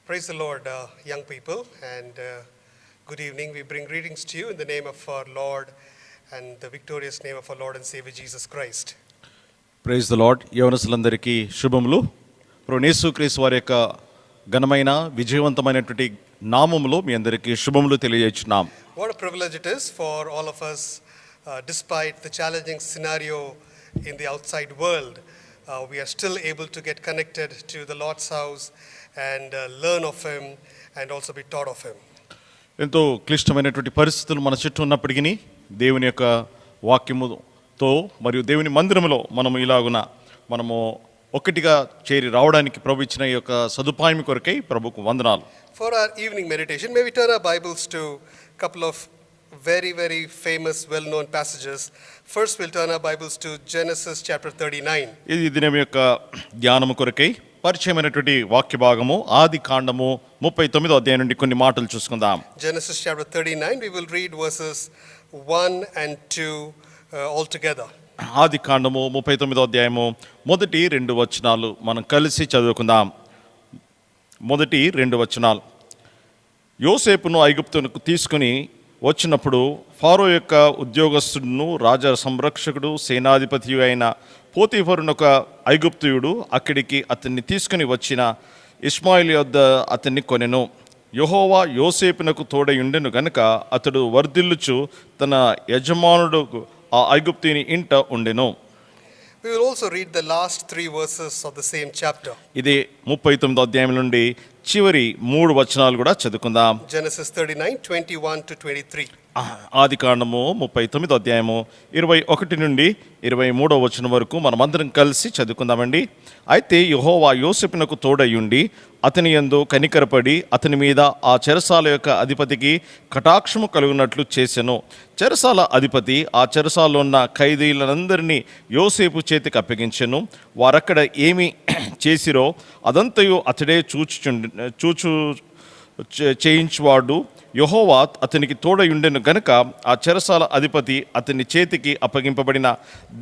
Praise the Lord, young people, and good evening. We bring greetings to you in the name of our Lord and the victorious name of our Lord and Savior Jesus Christ. Praise the Lord. యవనస్తులందరికీ శుభములు. ప్రభువైన యేసుక్రీస్తు వారి యొక్క ఘనమైన విజయవంతమైనటువంటి నామములో మీ అందరికీ శుభములు తెలియజేస్తున్నాం. What a privilege it is for all of us, despite the challenging scenario in the outside world, we are still able to get connected to the Lord's house and learn of Him and also be taught of Him. ఎంతో క్లిష్టమైనటువంటి పరిస్థితులు మన చుట్టూ ఉన్నప్పటికీ దేవుని యొక్క వాక్యముతో మరియు దేవుని మందిరములో మనము ఒకటిగా చేరి రావడానికి ప్రభు ఇచ్చిన ఈ యొక్క సదుపాయం కొరకై ప్రభుకు వందనాలు. For our evening meditation, may we turn our Bibles to a couple of very famous, well-known passages. First, we'll turn our Bibles to Genesis chapter 39. ఇది దినం యొక్క ధ్యానము కొరకై పరిచయమైనటువంటి వాక్య భాగము ఆది కాండము 39వ అధ్యాయం నుండి కొన్ని మాటలు చూసుకుందాం. Genesis chapter 39, we will read verses 1 and 2 all together. ఆది కాండము 39వ అధ్యాయము మొదటి 2 వచనాలు మనం కలిసి చదువుకుందాం. మొదటి 2 వచనాలు. యోసేపును ఐగుప్తునకు తీసుకుని వచ్చినప్పుడు ఫారో యొక్క ఉద్యోగస్తుడును రాజా సంరక్షకుడు సేనాధిపతి అయిన పోతీఫరునొక ఐగుప్తుయుడు అక్కడికి అతన్ని తీసుకుని వచ్చిన ఇష్మాయిల్ యొద్ద అతన్ని కొనెను. యెహోవా యోసేపునకు తోడయుండెను గనుక అతడు వర్ధిల్లుచు తన యజమానుడు ఆ ఐగుప్తుని ఇంట ఉండెను. We will also read the last 3 verses of the same chapter. ఇది 39వ అధ్యాయం నుండి చివరి 3 వచనాలు కూడా చదువుకుందాం. Genesis 39, 21 to 23. ఆది కాండము 39వ అధ్యాయము 21 నుండి 23వ వచనం వరకు మనమందరం కలిసి చదువుకుందామండి. అయితే యెహోవా యోసేపునకు తోడయుండి అతని యందు కనికరపడి అతని మీద ఆ చెరసాల యొక్క అధిపతికి కటాక్షము కలుగునట్లు చేసెను. చెరసాల అధిపతి ఆ చెరసాలలో ఉన్న ఖైదీలందరినీ యోసేపు చేతికి అప్పగించెను. వారక్కడ ఏమి చేసిరో అదంతయు అతడే చేయించువాడు. యెహోవా అతనికి తోడయుండెను గనుక ఆ చెరసాల అధిపతి అతని చేతికి అప్పగింపబడిన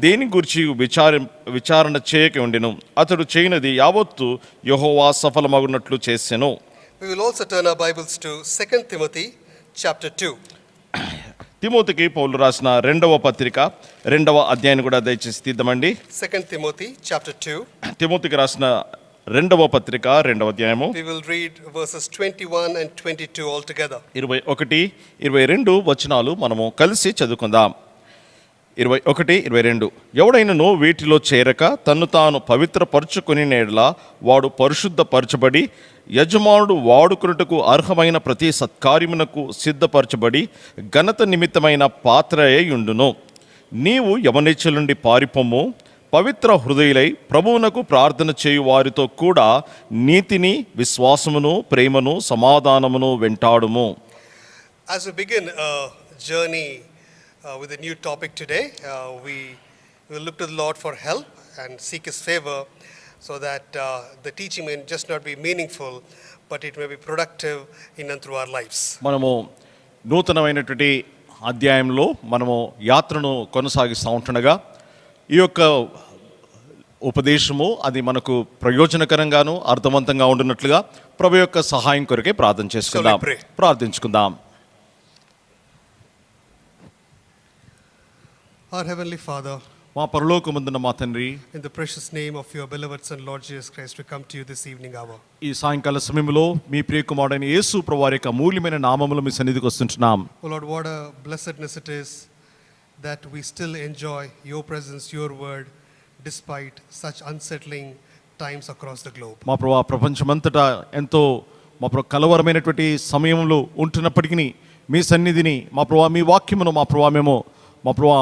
దేని గురించి విచారణ చేయక ఉండెను. అతడు చేయనది యావత్తు యెహోవా సఫలమగునట్లు చేసెను. We will also turn our Bibles to 2 Timothy chapter 2. తిమోతికి పౌలు రాసిన 2వ పత్రిక 2వ అధ్యాయాన్ని కూడా దయచేసి తీద్దామండి. 2 Timothy chapter 2. తిమోతికి రాసిన 2వ పత్రిక 2వ అధ్యాయము. We will read verses 21 and 22 all together. 21, 22 వచనాలు మనము కలిసి చదువుకుందాం. 21, 22. ఎవడైనను వీటిలో చేరక తన్ను తాను పవిత్రపరచుకుని నేడలా వాడు పరిశుద్ధపరచబడి యజమానుడు వాడుకున్నటకు అర్హమైన ప్రతి సత్కార్యమునకు సిద్ధపరచబడి ఘనత నిమిత్తమైన పాత్రయై ఉండును. నీవు యవనేచ్ఛల నుండి పారిపోము. పవిత్ర హృదయులై ప్రభువునకు ప్రార్థన చేయు వారితో కూడా నీతిని, విశ్వాసమును, ప్రేమను, సమాధానమును వెంటాడుము. As we begin a journey with a new topic today, we will look to the Lord for help and seek His favor so that the teaching may just not be meaningful, but it may be productive in and through our lives. మనము నూతనమైనటువంటి అధ్యాయంలో మనము యాత్రను కొనసాగిస్తూ ఉంటుండగా ఈ యొక్క ఉపదేశము అది మనకు ప్రయోజనకరంగాను అర్థవంతంగా ఉండునట్లుగా ప్రభు యొక్క సహాయం కొరకే ప్రార్థించుకుందాం. Our Heavenly Father, మా పరలోకమందున్న మా తండ్రి, in the precious name of your beloved Son Lord Jesus Christ, we come to you this evening hour. ఈ సాయంకాల సమయంలో మీ ప్రియ కుమారుడైన యేసు ప్రభువారి యొక్క అమూల్యమైన నామములో మీ సన్నిధికి వస్తుంటున్నాం. Oh Lord, what a blessedness it is that we still enjoy your presence, your word, despite such unsettling times across the globe. మా ప్రభు ప్రపంచమంతటా ఎంతో మా ప్రభు కలవరమైనటువంటి సమయంలో ఉంటున్నప్పటికీ మీ సన్నిధిని మా ప్రభు మీ వాక్యమును మా ప్రభు మేము మా ప్రభు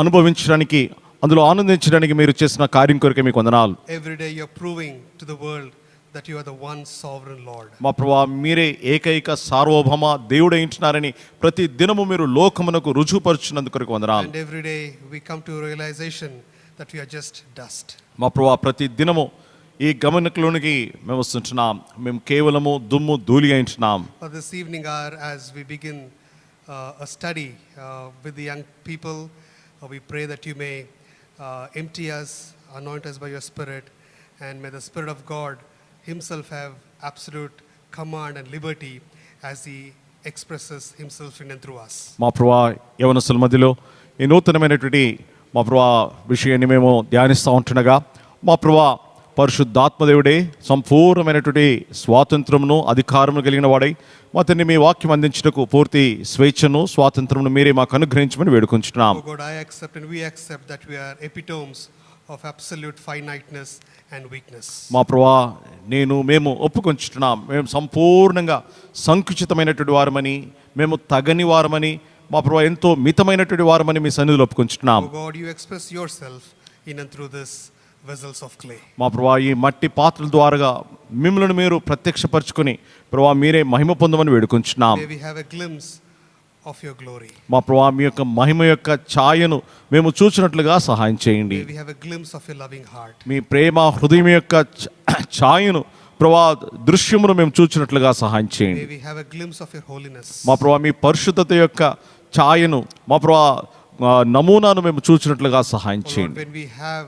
అనుభవించడానికి అందులో ఆనందించడానికి మీరు చేసిన కార్యం కొరకే మీకు వందనాలు. Every day you are proving to the world that you are the one sovereign Lord. మా ప్రభువా మీరే ఏకైక సార్వభౌమ దేవుడై ఉంటున్నారని ప్రతి దినము మీరు లోకమునకు రుజువుపరుచున్నందుకు వందనాలు. And every day we come to realization that we are just dust. మా ప్రభువా ప్రతి దినము ఈ గమనికలోనికి మేము వస్తుంటున్నాం. మేము కేవలము దుమ్ము ధూళి ఉంటున్నాం. This evening hour, as we begin a study with the young people, we pray that you may empty us, anoint us by your Spirit, and may the Spirit of God Himself have absolute command and liberty as He expresses Himself in and through us. మా ప్రభువా యవనస్తుల మధ్యలో ఈ నూతనమైనటువంటి మా ప్రభువా విషయాన్ని మేము ధ్యానిస్తూ ఉంటుండగా మా ప్రభువా పరిశుద్ధాత్మదేవుడే సంపూర్ణమైనటువంటి స్వాతంత్రమును అధికారము కలిగిన వాడై మా తండ్రి మీ వాక్యం అందించుటకు పూర్తి స్వేచ్ఛను స్వాతంత్రమును మీరే మాకు అనుగ్రహించమని వేడుకొంచున్నాం. Oh God, I accept and we accept that we are epitomes of absolute finiteness and weakness. మా ప్రభువా మేము ఒప్పుకొంచుతున్నాం, మేము సంపూర్ణంగా సంకుచితమైనటువంటి వారమని, మేము తగని వారమని, మా ప్రభువా ఎంతో మితమైనటువంటి వారమని మీ సన్నిధిలో ఒప్పుకొంచుతున్నాం. Oh God, you express yourself in and through this vessels of clay. మా ప్రభువా ఈ మట్టి పాత్రల ద్వారా మిమ్మల్ని మీరు ప్రత్యక్షపరచుకొని ప్రభువా మీరే మహిమ పొందమని వేడుకొంచున్నాం. May we have a glimpse of your glory. మా ప్రభువా మీ యొక్క మహిమ యొక్క ఛాయను మేము చూచినట్లుగా సహాయం చేయండి. May we have a glimpse of your loving heart. మీ ప్రేమ హృదయం యొక్క ఛాయను ప్రభువా దృశ్యమును మేము చూచినట్లుగా సహాయం చేయండి. May we have a glimpse of your holiness. మా ప్రభువా మీ పరిశుద్ధత యొక్క ఛాయను మా ప్రభువా నమూనాను మేము చూచినట్లుగా సహాయం Oh Lord, చేయండి. when we have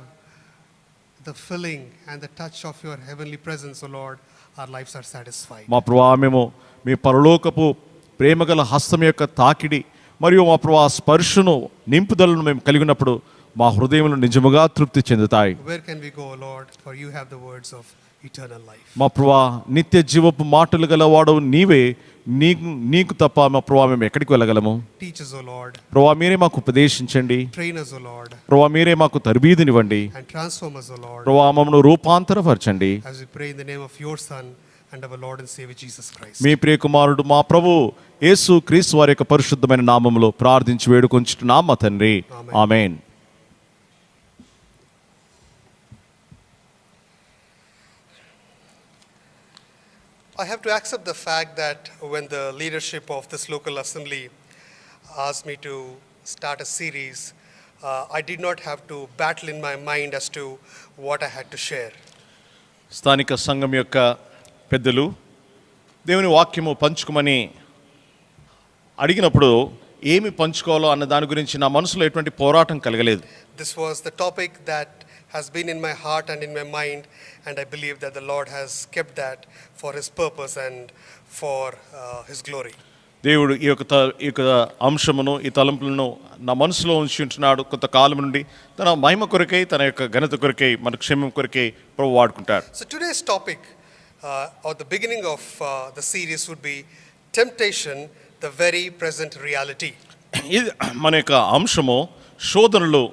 the filling and the touch of your heavenly presence, O Lord, our lives are satisfied. మా ప్రభువా మేము మీ పరలోకపు ప్రేమగల హస్తం యొక్క తాకిడి మరియు మా ప్రభువా స్పర్శను నింపుదలను మేము కలిగినప్పుడు మా హృదయములు నిజముగా తృప్తి చెందుతాయి. Where can we go, O Lord? For you have the words of eternal life. మా ప్రభువా నిత్య జీవపు మాటలు గలవాడు నీవే, నీకు తప్ప మా ప్రభువా మేము ఎక్కడికి వెళ్ళగలము? Teach us, O Lord. ప్రభువా మీరే మాకు ఉపదేశించండి. Train us, O Lord. ప్రభువా మీరే మాకు తర్బీదునివ్వండి. And transform us, O Lord. ప్రభువా మమ్మల్ని రూపాంతరపరచండి. As we pray in the name of your Son and our Lord and Savior Jesus Christ. మీ ప్రియ కుమారుడు మా ప్రభు యేసు క్రీస్తు వారి యొక్క పరిశుద్ధమైన నామములో ప్రార్థించి వేడుకొంచుచున్నాం మా తండ్రి. ఆమేన్. I have to accept the fact that when the leadership of this local assembly asked me to start a series, I did not have to battle in my mind as to what I had to share. స్థానిక సంఘం యొక్క పెద్దలు దేవుని వాక్యము పంచుకోమని అడిగినప్పుడు ఏమి పంచుకోవాలో అన్న దాని గురించి నా మనసులో ఎటువంటి పోరాటం కలగలేదు. This was the topic that has been in my heart and in my mind, and I believe that the Lord has kept that for His purpose and for His glory. దేవుడు ఈ యొక్క అంశమును ఈ తలంపులను నా మనసులో ఉంచి ఉంటున్నాడు. కొంతకాలం నుండి తన మహిమ కొరకై, తన యొక్క ఘనత కొరకై, మన క్షేమం కొరకై ప్రభు వాడుకుంటాడు. So today's topic or the beginning of the series would be temptation, the very present reality. ఇది మన యొక్క అంశము శోధనలు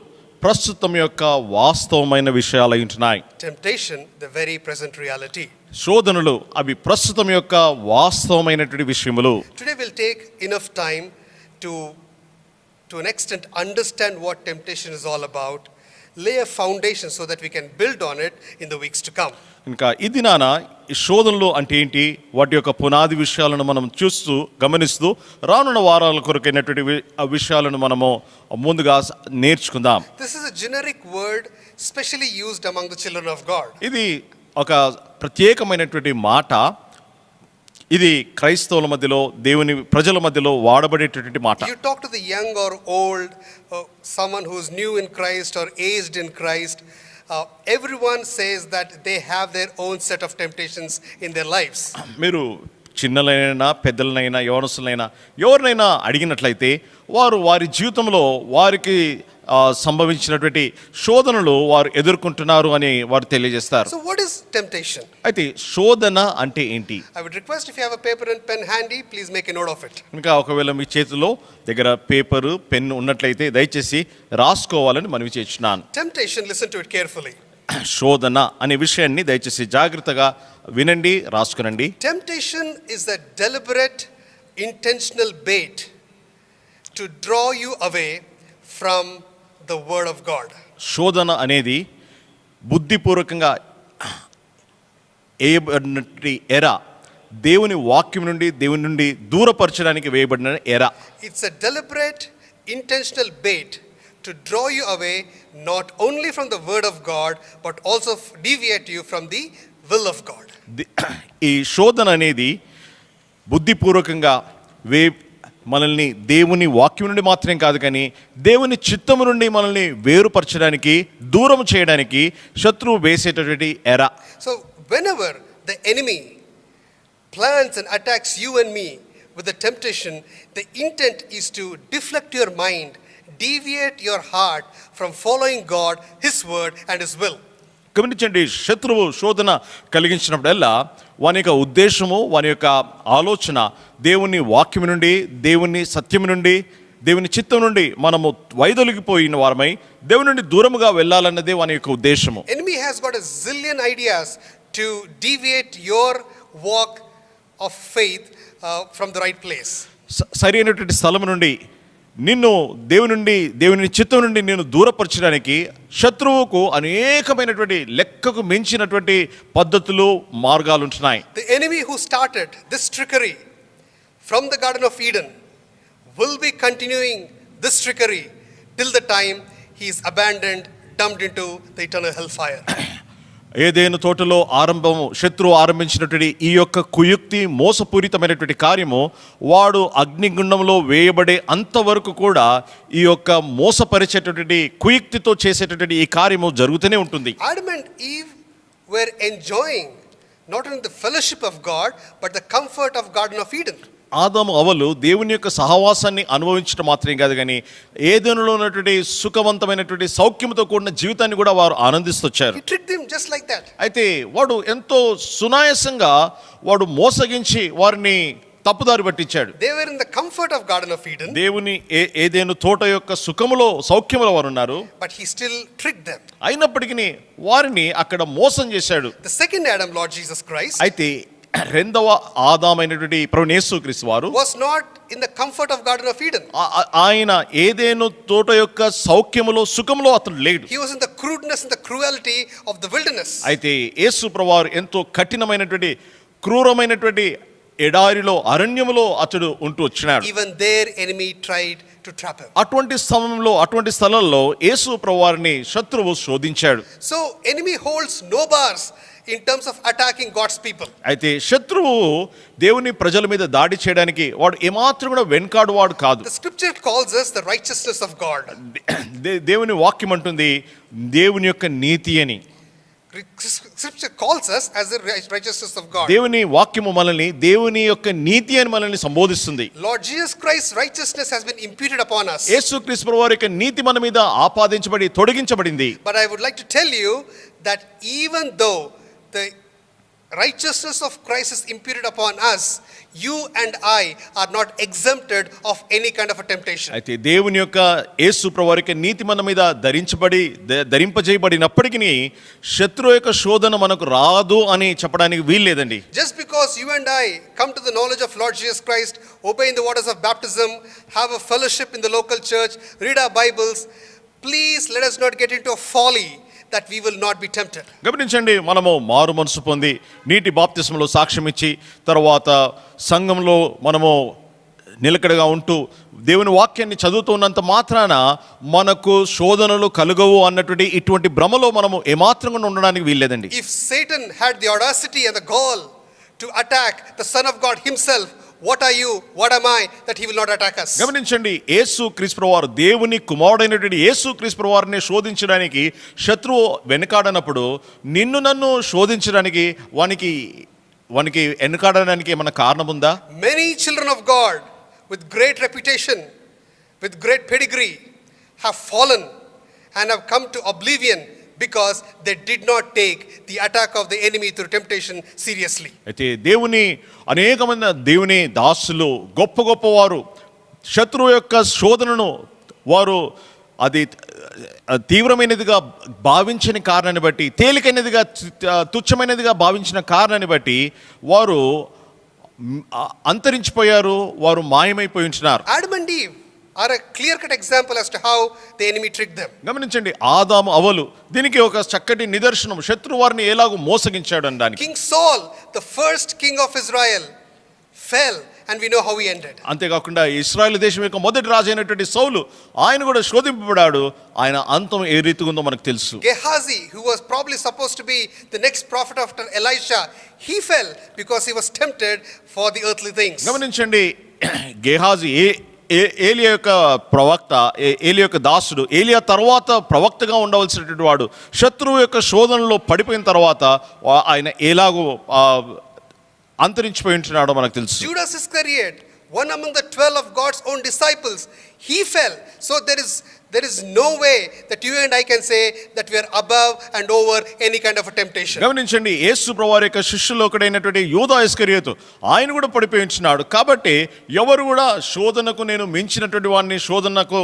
ప్రస్తుతం యొక్క వాస్తవమైన విషయాలు అయి ఉంటున్నాయి. Temptation, the very present reality. శోధనలు అవి ప్రస్తుతం యొక్క వాస్తవమైనటువంటి విషయములు. Today we'll take enough time to an extent understand what temptation is all about, lay a foundation so that we can build on it in the weeks to come. ఇంకా ఇది ఈ శోధనలు అంటే ఏంటి, వాటి యొక్క పునాది విషయాలను మనం చూస్తూ గమనిస్తూ రానున్న వారాల కొరకైనటువంటి ఆ విషయాలను మనము ముందుగా నేర్చుకుందాం. This is a generic word specially used among the children of God. ఇది ఒక ప్రత్యేకమైనటువంటి మాట. ఇది క్రైస్తవుల మధ్యలో, దేవుని ప్రజల మధ్యలో వాడబడేటటువంటి మాట. You talk to the young or old, someone who is new in Christ or aged in Christ, everyone says that they have their own set of temptations in their lives. మీరు చిన్నలైనా పెద్దలనైనా యవనస్తులైనా ఎవరినైనా అడిగినట్లయితే వారి జీవితంలో వారికి సంభవించినటువంటి శోధనలు వారు ఎదుర్కొంటున్నారు అని వారు తెలియజేస్తారు. So what is temptation? అయితే శోధన అంటే ఏంటి? I would request if you have a paper and pen handy, please make a note of it. ఇంకా ఒకవేళ మీ చేతిలో దగ్గర పేపరు పెన్ ఉన్నట్లయితే దయచేసి రాసుకోవాలని మనవి చేస్తున్నాను. Temptation, listen to it carefully. శోధన అనే విషయాన్ని దయచేసి జాగ్రత్తగా వినండి, రాసుకునండి. Temptation is a deliberate, intentional bait to draw you away from the word of God. శోధన అనేది బుద్ధిపూర్వకంగా వేయబడినటువంటి ఎర, దేవుని వాక్యం నుండి దూరపరచడానికి వేయబడిన ఎర. It's a deliberate, intentional bait to draw you away not only from the word of God but also deviate you from the will of God. ఈ శోధన అనేది బుద్ధిపూర్వకంగా మనల్ని దేవుని వాక్యం నుండి మాత్రమే కాదు కానీ దేవుని చిత్తము నుండి మనల్ని వేరుపరచడానికి, దూరం చేయడానికి శత్రువు వేసేటటువంటి ఎర. So whenever the enemy plans and attacks you and me with the temptation, the intent is to deflect your mind, deviate your heart from following God, His word and His will. గమనించండి, శత్రువు శోధన కలిగించినప్పుడల్లా వాని యొక్క ఉద్దేశము, వాని యొక్క ఆలోచన దేవుని వాక్యం నుండి, దేవుని సత్యం నుండి, దేవుని చిత్తం నుండి మనము వైదొలిగిపోయిన వారమై దేవుని నుండి దూరముగా వెళ్ళాలన్నదే వాని యొక్క ఉద్దేశము. Enemy has got a zillion ideas to deviate your walk of faith from the right place. సరైనటువంటి స్థలం నుండి నిన్ను దేవుని చిత్తం నుండి నేను దూరపరచడానికి శత్రువుకు అనేకమైనటువంటి లెక్కకు మించినటువంటి పద్ధతులు, మార్గాలు ఉంటున్నాయి. The enemy who started this trickery from the Garden of Eden will be continuing this trickery till the time he is abandoned, dumped into the eternal hellfire. Eden తోటలో శత్రువు ఆరంభించినటువంటి ఈ యొక్క కుయుక్తి, మోసపూరితమైనటువంటి కార్యము వాడు అగ్నిగుండంలో వేయబడే అంతవరకు కూడా ఈ యొక్క మోసపరిచేటటువంటి కుయుక్తితో చేసేటటువంటి ఈ కార్యము జరుగుతూనే ఉంటుంది. Adam and Eve were enjoying not only the fellowship of God but the comfort of Garden of Eden. ఆదాము అవలు దేవుని యొక్క సహవాసాన్ని అనుభవించడం మాత్రమే కాదు, కానీ ఏదెనులో ఉన్నటువంటి సుఖవంతమైనటువంటి సౌఖ్యంతో కూడిన జీవితాన్ని కూడా వారు ఆనందిస్తొచ్చారు. He tricked them just like that. అయితే వాడు ఎంతో సునాయాసంగా వాడు మోసగించి వారిని తప్పుదారి పట్టించాడు. They were in the comfort of Garden of Eden. దేవుని ఏదేను తోట యొక్క సుఖములో, సౌఖ్యములో వారు ఉన్నారు. But he still tricked them. అయినప్పటికీ వారిని అక్కడ మోసం చేశాడు. The second Adam, Lord Jesus Christ, అయితే రెండవ ఆదామైనటువంటి ప్రభువు యేసుక్రీస్తు వారు was not in the comfort of Garden of Eden. ఆయన ఏదేను తోట యొక్క సౌఖ్యములో, సుఖములో అతను లేడు. He was in the crudeness and the cruelty of the wilderness. అయితే యేసు ప్రభువారు ఎంతో కఠినమైనటువంటి, క్రూరమైనటువంటి ఎడారిలో, అరణ్యములో అతడు ఉంటూ వచ్చినాడు. Even their enemy tried to trap him. అటువంటి సమయంలో, అటువంటి స్థలంలో యేసు ప్రభువారిని శత్రువు శోధించాడు. So enemy holds no bars in terms of attacking God's people. అయితే శత్రువు దేవుని ప్రజల మీద దాడి చేయడానికి వాడు ఏమాత్రం కూడా వెనకాడు వాడు కాదు. The scripture calls us the righteousness of God. దేవుని వాక్యం అంటుంది దేవుని యొక్క నీతి అని. Scripture calls us as the righteousness of God. దేవుని వాక్యము మనల్ని దేవుని యొక్క నీతి అని మనల్ని సంబోధిస్తుంది. Lord Jesus Christ's righteousness has been imputed upon us. యేసుక్రీస్తు ప్రభువారి యొక్క నీతి మన మీద ఆపాదించబడి, తొలగించబడింది. But I would like to tell you that even though the righteousness of Christ is imputed upon us, you and I are not exempted of any kind of a temptation. అయితే దేవుని యొక్క యేసు ప్రభువారి యొక్క నీతి మన మీద ధరింపజేయబడినప్పటికీ శత్రువు యొక్క శోధన మనకు రాదు అని చెప్పడానికి వీల్లేదండి. Just because you and I come to the knowledge of Lord Jesus Christ, obey in the waters of baptism, have a fellowship in the local church, read our Bibles, please let us not get into a folly that we will not be tempted. గమనించండి, మనము మారు మనసు పొంది నీటి బాప్తిస్మలో సాక్ష్యం ఇచ్చి తర్వాత సంఘంలో మనము నిలకడగా ఉంటూ దేవుని వాక్యాన్ని చదువుతూ ఉన్నంత మాత్రాన మనకు శోధనలు కలుగవు అన్నటువంటి ఇటువంటి భ్రమలో మనము ఏమాత్రంగా ఉండడానికి వీల్లేదండి. If Satan had the audacity and the gall to attack the Son of God himself, what are you, what am I, that he will not attack us? గమనించండి, యేసు క్రీస్తు ప్రభువారు దేవుని కుమారుడైనటువంటి యేసు క్రీస్తు ప్రభువారిని శోధించడానికి శత్రువు వెనకాడనప్పుడు నిన్ను నన్ను శోధించడానికి వానికి వెనకాడడానికి ఏమైనా కారణం ఉందా? Many children of God with great reputation, with great pedigree have fallen and have come to oblivion because they did not take the attack of the enemy through temptation seriously. అయితే అనేకమంది దేవుని దాసులు, గొప్ప వారు శత్రువు యొక్క శోధనను వారు అది తీవ్రమైనదిగా భావించిన కారణాన్ని బట్టి, తేలికైనదిగా, తుచ్చమైనదిగా భావించిన కారణాన్ని బట్టి వారు అంతరించిపోయారు, వారు మాయమైపోయి ఉంటున్నారు. Adam and Eve are a clear-cut example as to how the enemy tricked them. గమనించండి, ఆదాము అవలు దీనికి ఒక చక్కటి నిదర్శనం, శత్రువు వారిని ఎలాగో మోసగించాడు అనడానికి. King Saul, the first king of Israel, fell and we know how he ended. అంతేకాకుండా ఇశ్రాయేలు దేశం యొక్క మొదటి రాజు అయినటువంటి సౌలు ఆయన కూడా శోధింపబడాడు. ఆయన అంతం ఏ రీతిగా ఉందో మనకు తెలుసు. Gehazi, who was probably supposed to be the next prophet after Elisha, he fell because he was tempted for the earthly things. గమనించండి, గెహాజీ ఏలియా యొక్క ప్రవక్త, ఏలియా యొక్క దాసుడు, ఏలియా తర్వాత ప్రవక్తగా ఉండవలసినటువంటి వాడు శత్రువు యొక్క శోధనలో పడిపోయిన తర్వాత ఆయన ఎలాగో అంతరించిపోయి ఉంటున్నాడో మనకు తెలుసు. Judas Iscariot, one among the 12 of God's own disciples, he fell. So there is no way that you and I can say that we are above and over any kind of a temptation. గమనించండి, యేసు ప్రభువారి యొక్క శిష్యుల్లో ఒకడైనటువంటి యూదా ఇస్కరియోతు ఆయన కూడా పడిపోయి ఉంటున్నాడు. కాబట్టి ఎవరు కూడా శోధనకు నేను మించినటువంటి వాడిని, శోధనకు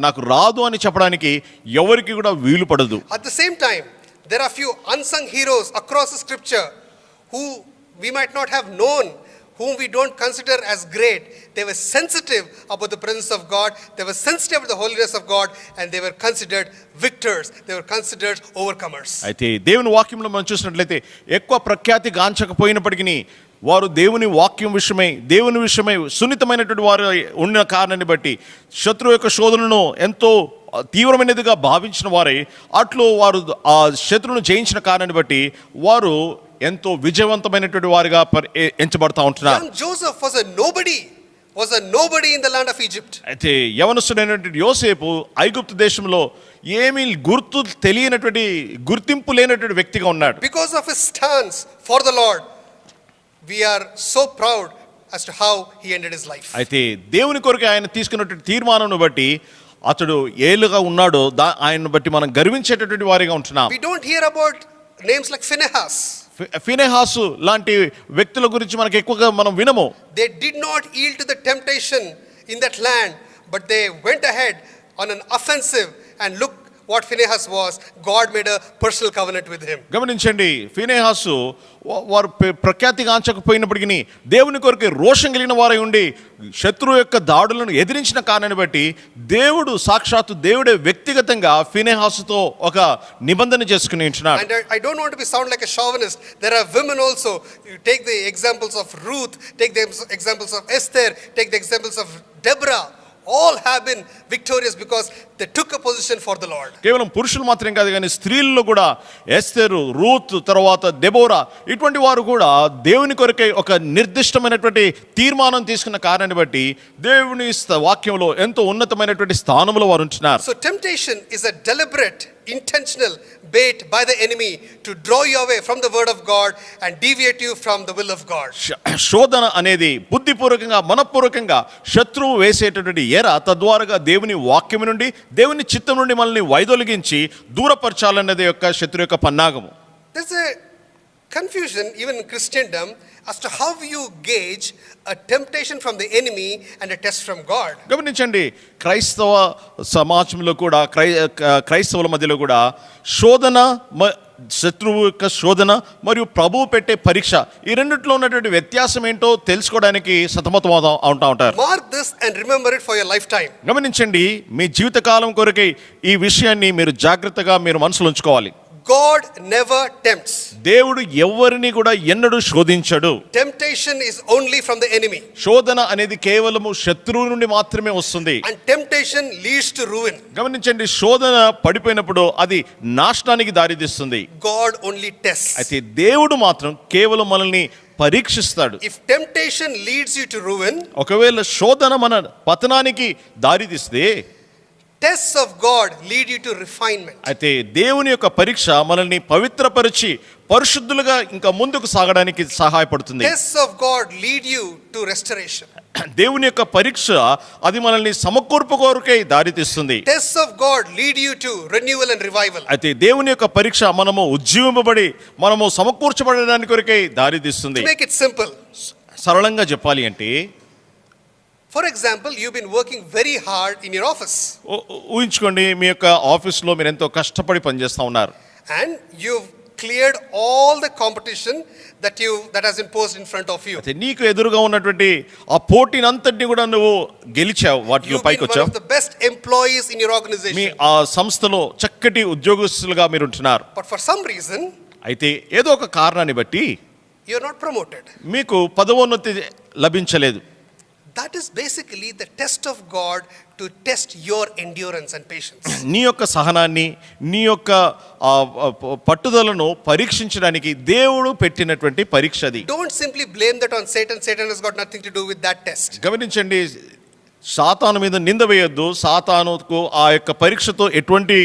నాకు రాదు అని చెప్పడానికి ఎవరికి కూడా వీలు పడదు. At the same time, there are few unsung heroes across the scripture who we might not have known, whom we don't consider as great. They were sensitive about the presence of God, they were sensitive about the holiness of God, and they were considered victors, they were considered overcomers. అయితే దేవుని వాక్యంలో మనం చూసినట్లయితే ఎక్కువ ప్రఖ్యాతి గాంచకపోయినప్పటికీ వారు దేవుని వాక్యం విషయమై సున్నితమైనటువంటి వారు ఉన్న కారణాన్ని బట్టి శత్రువు యొక్క శోధనను ఎంతో తీవ్రమైనదిగా భావించిన వారై అట్లు వారు ఆ శత్రువును జయించిన కారణాన్ని బట్టి వారు ఎంతో విజయవంతమైనటువంటి వారిగా ఎంచబడతా ఉంటున్నారు. Young Joseph was a nobody in the land of Egypt. అయితే యవనస్తుడైనటువంటి యోసేపు ఐగుప్తు దేశంలో ఏమీ గుర్తింపు లేనటువంటి వ్యక్తిగా ఉన్నాడు. Because of his stance for the Lord, we are so proud as to how he ended his life. అయితే దేవుని కొరకు ఆయన తీసుకున్నటువంటి తీర్మానాన్ని బట్టి అతడు ఏలుగా ఉన్నాడో ఆయన్ని బట్టి మనం గర్వించేటటువంటి వారిగా ఉంటున్నాం. We don't hear about names like Phinehas లాంటి వ్యక్తుల గురించి మనకు ఎక్కువగా మనం వినము. They did not yield to the temptation in that land, but they went ahead on an offensive, and look what Phinehas was. God made a personal covenant with him. గమనించండి, ఫినెహాసు వారు ప్రఖ్యాతిగాంచకపోయినప్పటికీ దేవుని కొరకు రోషం కలిగిన వారై ఉండి శత్రువు యొక్క దాడులను ఎదిరించిన కారణాన్ని బట్టి సాక్షాత్తు దేవుడే వ్యక్తిగతంగా ఫినెహాసుతో ఒక నిబంధన చేసుకుని ఉంటున్నాడు. And I don't want to sound like a chauvinist. There are women also. You take the examples of Ruth, take the examples of Esther, take the examples of Deborah. All have been victorious because they took a position for the Lord. కేవలం పురుషులు మాత్రం కాదు కానీ స్త్రీల్లో కూడా ఎస్తేరు, Ruth, తర్వాత Deborah ఇటువంటి వారు కూడా దేవుని కొరకై ఒక నిర్దిష్టమైనటువంటి తీర్మానం తీసుకున్న కారణాన్ని బట్టి దేవుని వాక్యంలో ఎంతో ఉన్నతమైనటువంటి స్థానంలో వారు ఉంటున్నారు. So temptation is a deliberate, intentional bait by the enemy to draw you away from the word of God and deviate you from the will of God. శోధన అనేది బుద్ధిపూర్వకంగా మనపూర్వకంగా శత్రువు వేసేటటువంటి ఎర, తద్వారా దేవుని వాక్యం నుండి దేవుని చిత్తం నుండి మనల్ని వైదొలిగించి దూరపరచాలన్నది యొక్క శత్రు యొక్క పన్నాగము. There's a confusion even in Christendom as to how you gauge a temptation from the enemy and a test from God. గమనించండి, క్రైస్తవ సమాజంలో కూడా క్రైస్తవుల మధ్యలో కూడా శోధన, శత్రువు యొక్క శోధన మరియు ప్రభువు పెట్టే పరీక్ష, ఈ రెండిట్లో ఉన్నటువంటి వ్యత్యాసం ఏంటో తెలుసుకోవడానికి సతమతం అవుతా ఉంటారు. Mark this and remember it for your lifetime. గమనించండి, మీ జీవితకాలం కొరకై ఈ విషయాన్ని మీరు జాగ్రత్తగా మీరు మనసులో ఉంచుకోవాలి. God never tempts. దేవుడు ఎవరిని కూడా ఎన్నడూ శోధించడు. Temptation is only from the enemy. శోధన అనేది కేవలము శత్రువు నుండి మాత్రమే వస్తుంది. And temptation leads to ruin. గమనించండి, శోధన పడిపోయినప్పుడు అది నాశనానికి దారితీస్తుంది. God only tests. అయితే దేవుడు మాత్రం కేవలం మనల్ని పరీక్షిస్తాడు. If temptation leads you to ruin, ఒకవేళ శోధన మన పతనానికి దారితీస్తే, tests of God lead you to refinement. అయితే దేవుని యొక్క పరీక్ష మనల్ని పవిత్రపరిచి పరిశుద్ధులుగా ఇంకా ముందుకు సాగడానికి సహాయపడుతుంది. Tests of God lead you to restoration. దేవుని యొక్క పరీక్ష అది మనల్ని సమకూర్పు కొరకై దారితీస్తుంది. Tests of God lead you to renewal and revival. అయితే దేవుని యొక్క పరీక్ష మనము ఉజ్జీవింపబడి మనము సమకూర్చబడడానికి కొరకై దారితీస్తుంది. To make it simple, సరళంగా చెప్పాలి అంటే, for example, you've been working very hard in your office. ఊహించుకోండి, మీ యొక్క ఆఫీస్లో మీరు ఎంతో కష్టపడి పనిచేస్తూ ఉన్నారు. And you've cleared all the competition that has been posed in front of you. అయితే నీకు ఎదురుగా ఉన్నటువంటి ఆ పోటీని అంతటిని కూడా నువ్వు గెలిచావు, వాటిలో పైకి వచ్చావు. One of the best employees in your organization. మీ ఆ సంస్థలో చక్కటి ఉద్యోగస్తులుగా మీరు ఉంటున్నారు. But for some reason, అయితే ఏదో ఒక కారణాన్ని బట్టి you're not promoted. మీకు పదవోన్నతి లభించలేదు. That is basically the test of God to test your endurance and patience. నీ యొక్క సహనాన్ని, నీ యొక్క పట్టుదలను పరీక్షించడానికి దేవుడు పెట్టినటువంటి పరీక్ష అది. Don't simply blame that on Satan. Satan has got nothing to do with that test. గమనించండి, సాతాను మీద నింద వేయొద్దు. సాతానుకు ఆ యొక్క పరీక్షతో ఎటువంటి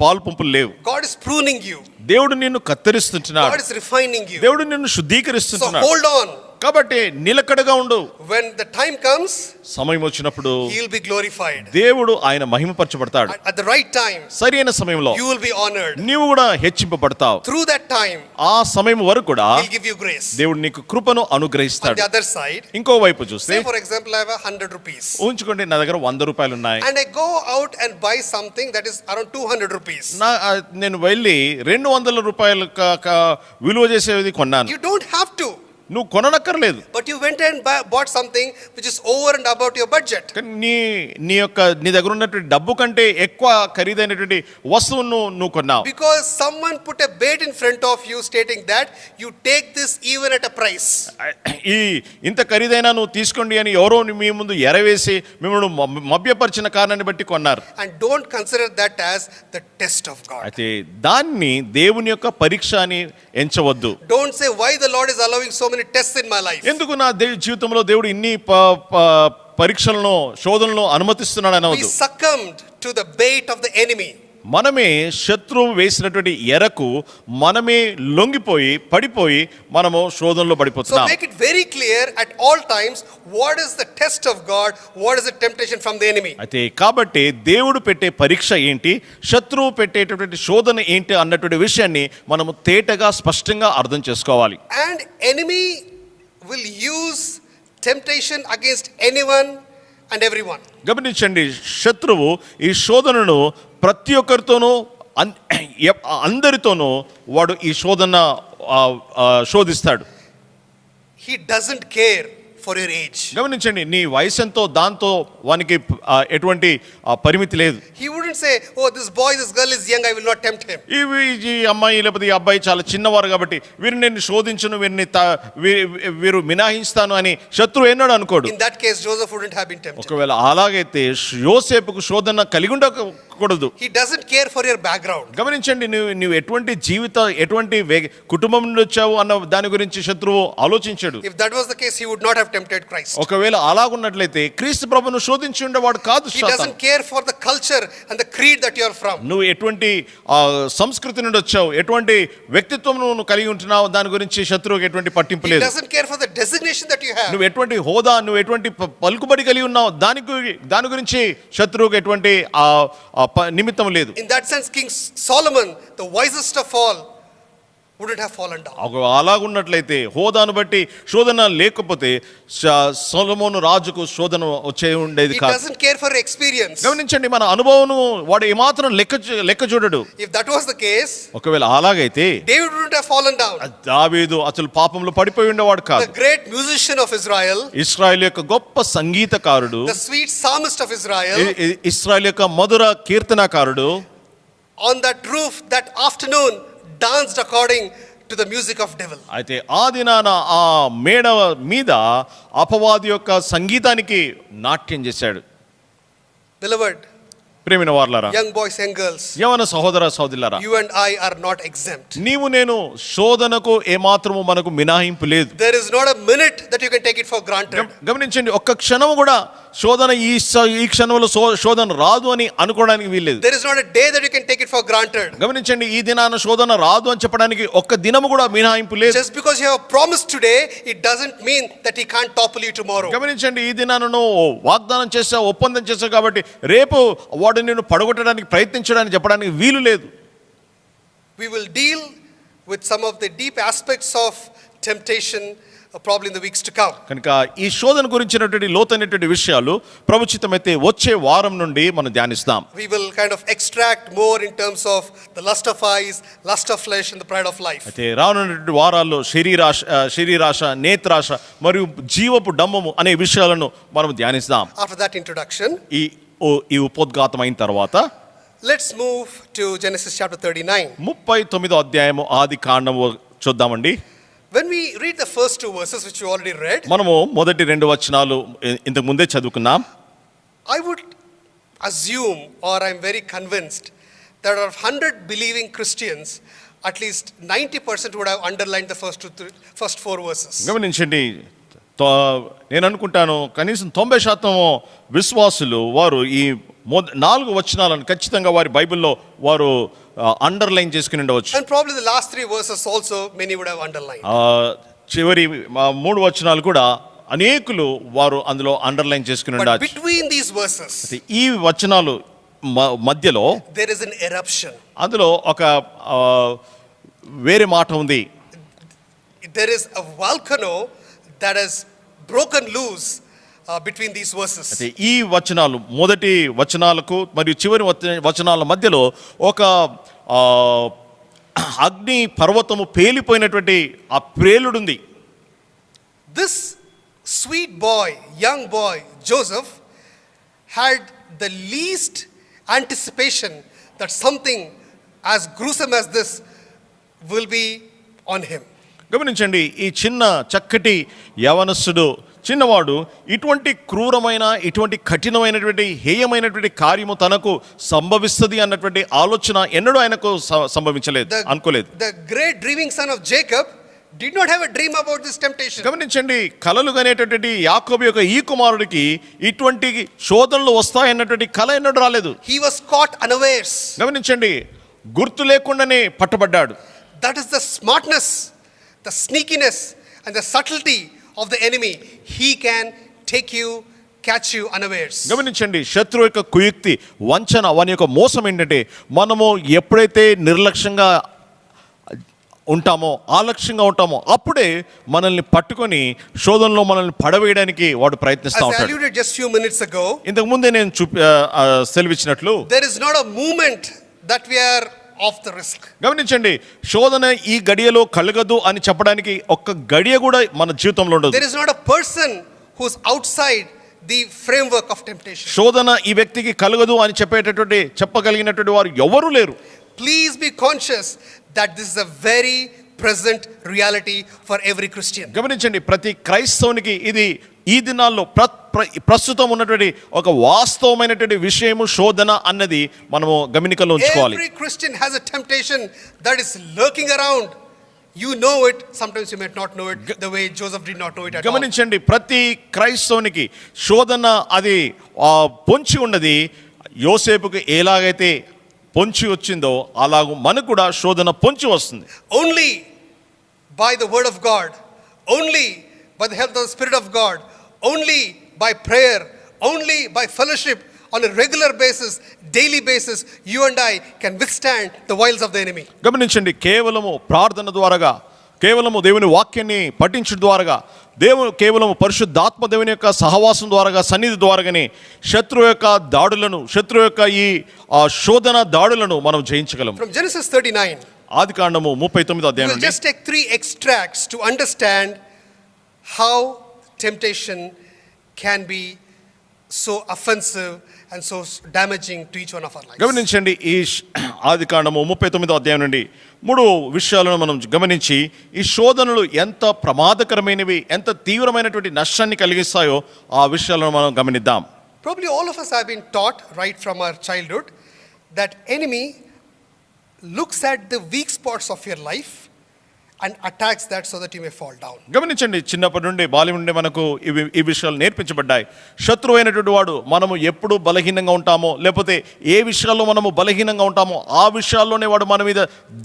పాలు పంపులు లేవు. God is pruning you. దేవుడు నిన్ను కత్తిరిస్తున్నాడు. God is refining you. దేవుడు నిన్ను So శుద్ధీకరిస్తున్నాడు. hold on. కాబట్టి నిలకడగా ఉండు. When the time comes, సమయం వచ్చినప్పుడు he will be glorified. దేవుడు ఆయన మహిమపరచబడతాడు. At the right time, సరైన సమయంలో you will be honored. నీవు కూడా హెచ్చింపబడతావు. Through that time, ఆ సమయం వరకు కూడా he'll give you grace. దేవుడు నీకు కృపను On అనుగ్రహిస్తాడు. the other side, ఇంకో వైపు చూస్తే, say for example I have 100 rupees ఊహించుకోండి నా దగ్గర 100 రూపాయలు ఉన్నాయి. and I go out and buy something that is around 200 rupees. నేను వెళ్ళి 200 రూపాయలు విలువ చేసేది కొన్నాను. You don't have to, నువ్వు కొననక్కర్లేదు. but you went and bought something which is over and above your budget. కానీ నీ దగ్గర ఉన్నటువంటి డబ్బు కంటే ఎక్కువ ఖరీదైనటువంటి వస్తువును నువ్వు కొన్నావు. Because someone put a bait in front of you stating that you take this even at a price. ఇంత ఖరీదైనా నువ్వు తీసుకోండి అని ఎవరో మీ ముందు ఎరవేసి మిమ్మల్ని మభ్యపరిచిన కారణాన్ని బట్టి కొన్నారు. And don't consider that as the test of God. అయితే దాన్ని దేవుని యొక్క పరీక్ష అని ఎంచవద్దు. Don't say why the Lord is allowing so many tests in my life. ఎందుకు నా జీవితంలో దేవుడు ఇన్ని పరీక్షలను శోధనలను అనుమతిస్తున్నాడు We అనవద్దు. succumbed to the bait of the enemy. మనమే శత్రువు వేసినటువంటి ఎరకు మనమే లొంగిపోయి పడిపోయి మనము శోధనలో So పడిపోతున్నాం. make it very clear at all times what is the test of God, what is the temptation from the enemy. అయితే కాబట్టి దేవుడు పెట్టే పరీక్ష ఏంటి, శత్రువు పెట్టేటటువంటి శోధన ఏంటి అన్నటువంటి విషయాన్ని మనము తేటగా స్పష్టంగా అర్థం చేసుకోవాలి. And enemy will use temptation against anyone and everyone. గమనించండి, శత్రువు ఈ శోధనను ప్రతి ఒక్కరితోనూ అందరితోనూ వాడు ఈ శోధన శోధిస్తాడు. He doesn't care for your age. గమనించండి, నీ వయసు ఎంతో దాంతో వానికి ఎటువంటి పరిమితి లేదు. He wouldn't say, oh this boy, this girl is young, I will not tempt him. ఈ అమ్మాయి లేకపోతే ఈ అబ్బాయి చాలా చిన్నవారు కాబట్టి వీరిని నేను శోధించను, వీరు మినహాయిస్తాను అని శత్రువు ఎన్నడూ అనుకోడు. In that case Joseph wouldn't have been tempted. ఒకవేళ అలాగైతే యోసేపుకు శోధన కలిగి ఉండకూడదు. He doesn't care for your background. గమనించండి, నువ్వు ఎటువంటి ఎటువంటి కుటుంబం నుండి వచ్చావు అన్న దాని గురించి శత్రువు ఆలోచించాడు. If that was the case, he would not have tempted Christ. ఒకవేళ అలాగున్నట్లయితే క్రీస్తు ప్రభువును శోధించి ఉండేవాడు కాదు. He doesn't care for the culture and the creed that you are from. నువ్వు ఎటువంటి సంస్కృతి నుండి వచ్చావు, ఎటువంటి వ్యక్తిత్వం నువ్వు కలిగి ఉంటున్నావు, దాని గురించి శత్రువుకి ఎటువంటి పట్టింపు He లేదు. doesn't care for the designation that you have. నువ్వు ఎటువంటి హోదా, నువ్వు ఎటువంటి పలుకుబడి కలిగి ఉన్నావు, దాని గురించి శత్రువుకి ఎటువంటి నిమిత్తం లేదు. In that sense, King Solomon, the wisest of all, wouldn't have fallen down. అలాగున్నట్లయితే హోదాను బట్టి శోధన లేకపోతే సొలొమోను రాజుకు శోధన వచ్చే ఉండేది He కాదు. doesn't care for experience. గమనించండి, మన అనుభవం వాడు ఏమాత్రం లెక్క చూడడు. If that was the case, ఒకవేళ అలాగైతే David wouldn't have fallen down. దావీదు అసలు పాపంలో పడిపోయి ఉండేవాడు కాదు. The great musician of Israel, ఇశ్రాయేలు యొక్క గొప్ప సంగీతకారుడు, the sweet psalmist of Israel, ఇశ్రాయేలు యొక్క మధుర కీర్తనకారుడు, on that roof that afternoon danced according to the music of devil. అయితే ఆ దినాన ఆ మేడ మీద అపవాది యొక్క సంగీతానికి నాట్యం చేశాడు. Beloved, ప్రేమిన వారలారా, young boys and girls, యవన సహోదర సహోదరులారా, you and I are not exempt. నీవు నేను శోధనకు ఏమాత్రము మనకు మినహాయింపు లేదు. There is not a minute that you can take it for granted. గమనించండి, ఒక్క క్షణము కూడా శోధన ఈ క్షణంలో శోధన రాదు అని అనుకోవడానికి వీల్లేదు. There is not a day that you can take it for granted. గమనించండి, ఈ దినాన శోధన రాదు అని చెప్పడానికి ఒక్క దినము కూడా మినహాయింపు లేదు. Just because you have a promise today, it doesn't mean that he can't topple you tomorrow. గమనించండి, ఈ దినాన నువ్వు వాగ్దానం చేసావు, ఒప్పందం చేసావు కాబట్టి రేపు వాడు నిన్ను పడగొట్టడానికి ప్రయత్నించడానికి చెప్పడానికి వీలు లేదు. We will deal with some of the deep aspects of temptation probably in the weeks to come. కనుక ఈ శోధన గురించినటువంటి లోతైనటువంటి విషయాలు ప్రభుచితమైతే వచ్చే వారం నుండి మనం ధ్యానిస్తాం. We will kind of extract more in terms of the lust of eyes, lust of flesh and the pride of life. అయితే రానున్నటువంటి వారాల్లో శరీరాశ, నేత్రాశ మరియు జీవపు డంబము అనే విషయాలను మనం ధ్యానిస్తాం. After that introduction, ఈ ఉపోద్ఘాతం అయిన తర్వాత let's move to Genesis chapter 39. 39వ అధ్యాయము ఆది కాండము చూద్దామండి. When we read the first two verses which you already read, మనము మొదటి 2 వచనాలు ఇంతకు ముందే చదువుకున్నాం. I would assume, or I'm very convinced, that out of 100 believing Christians, at least 90% would have underlined the first 4 verses. గమనించండి, నేను అనుకుంటాను కనీసం 90% విశ్వాసులు వారు ఈ నాలుగు వచనాలను ఖచ్చితంగా వారి బైబిల్లో వారు అండర్లైన్ చేసుకుని ఉండవచ్చు. And probably the last three verses also many would have underlined. చివరి మూడు వచనాలు కూడా అనేకులు వారు అందులో అండర్లైన్ చేసుకుని But ఉండవచ్చు. between these verses ఈ వచనాలు మధ్యలో there is an eruption. అందులో ఒక వేరే మాట ఉంది. There is a volcano that has broken loose between these verses. ఈ వచనాలు మొదటి వచనాలకు మరియు చివరి వచనాల మధ్యలో ఒక అగ్ని పర్వతము పేలిపోయినటువంటి ఆ ప్రేలుడుంది. This sweet boy, young boy Joseph had the least anticipation that something as gruesome as this will be on him. గమనించండి, ఈ చిన్న చక్కటి యవనస్తుడు చిన్నవాడు ఇటువంటి క్రూరమైన ఇటువంటి కఠినమైనటువంటి హేయమైనటువంటి కార్యము తనకు సంభవిస్తుంది అన్నటువంటి ఆలోచన ఎన్నడూ ఆయనకు సంభవించలేదు, అనుకోలేదు. The great dreaming son of Jacob did not have a dream about this temptation. గమనించండి, కలలు కనేటటువంటి యాకోబు యొక్క ఈ కుమారుడికి ఇటువంటి శోధనలు వస్తాయన్నటువంటి కల ఎన్నడూ రాలేదు. He was caught unawares. గమనించండి, గుర్తు లేకుండానే పట్టబడ్డాడు. That is the smartness, the sneakiness and the subtlety of the enemy. He can take you, catch you unawares. గమనించండి, శత్రువు యొక్క కుయుక్తి, వంచన, వాని యొక్క మోసం ఏంటంటే మనము ఎప్పుడైతే నిర్లక్ష్యంగా ఉంటామో, ఆలక్ష్యంగా ఉంటామో అప్పుడే మనల్ని పట్టుకొని శోధనలో మనల్ని పడవేయడానికి వాడు ప్రయత్నిస్తూ As I ఉంటాడు. alluded just few minutes ago, ఇంతకు ముందే నేను సెలవిచ్చినట్లు there is not a moment that we are off the risk. గమనించండి, శోధన ఈ గడియలో కలగదు అని చెప్పడానికి ఒక్క గడియ కూడా మన జీవితంలో ఉండదు. There is not a person who's outside the framework of temptation. శోధన ఈ వ్యక్తికి కలగదు అని చెప్పగలిగినటువంటి వారు ఎవరూ లేరు. Please be conscious that this is a very present reality for every Christian. గమనించండి, ప్రతి క్రైస్తవునికి ఇది ఈ దినాల్లో ప్రస్తుతం ఉన్నటువంటి ఒక వాస్తవమైనటువంటి విషయము శోధన అన్నది మనము గమనికలో ఉంచుకోవాలి. Every Christian has a temptation that is lurking around. You know it, sometimes you may not know it the way Joseph did not know it at all. గమనించండి, ప్రతి క్రైస్తవునికి శోధన అది పొంచి ఉన్నది. యోసేపుకి ఎలాగైతే పొంచి వచ్చిందో అలాగూ మనకు కూడా శోధన పొంచి వస్తుంది. Only by the word of God, only by the help of the Spirit of God, only by prayer, only by fellowship on a regular basis, daily basis, you and I can withstand the wiles of the enemy. గమనించండి, కేవలము ప్రార్థన ద్వారాగా, కేవలము దేవుని వాక్యాన్ని పఠించడం ద్వారాగా, కేవలము పరిశుద్ధాత్మ దేవుని యొక్క సహవాసం ద్వారాగా, సన్నిధి ద్వారాగానే శత్రువు యొక్క దాడులను, శత్రువు యొక్క ఈ శోధన దాడులను మనం జయించగలం. From Genesis 39, ఆదికాండము 39వ అధ్యాయం we'll just take 3 extracts to understand how temptation can be so offensive and so damaging to each one of our lives. గమనించండి, ఈ ఆదికాండము 39వ అధ్యాయం నుండి 3 విషయాలను మనం గమనించి ఈ శోధనలు ఎంత ప్రమాదకరమైనవి, ఎంత తీవ్రమైనటువంటి నష్టాన్ని కలిగిస్తాయో ఆ విషయాలను మనం గమనిద్దాం. Probably all of us have been taught right from our childhood that enemy looks at the weak spots of your life and attacks that so that you may fall down. గమనించండి, చిన్నప్పటి నుండి బాల్యం నుండి మనకు ఈ విషయాలు నేర్పించబడ్డాయి. శత్రువు అయినటువంటి వాడు మనము ఎప్పుడు బలహీనంగా ఉంటామో, లేకపోతే ఏ విషయాల్లో మనము బలహీనంగా ఉంటామో ఆ విషయాల్లోనే వాడు మన మీద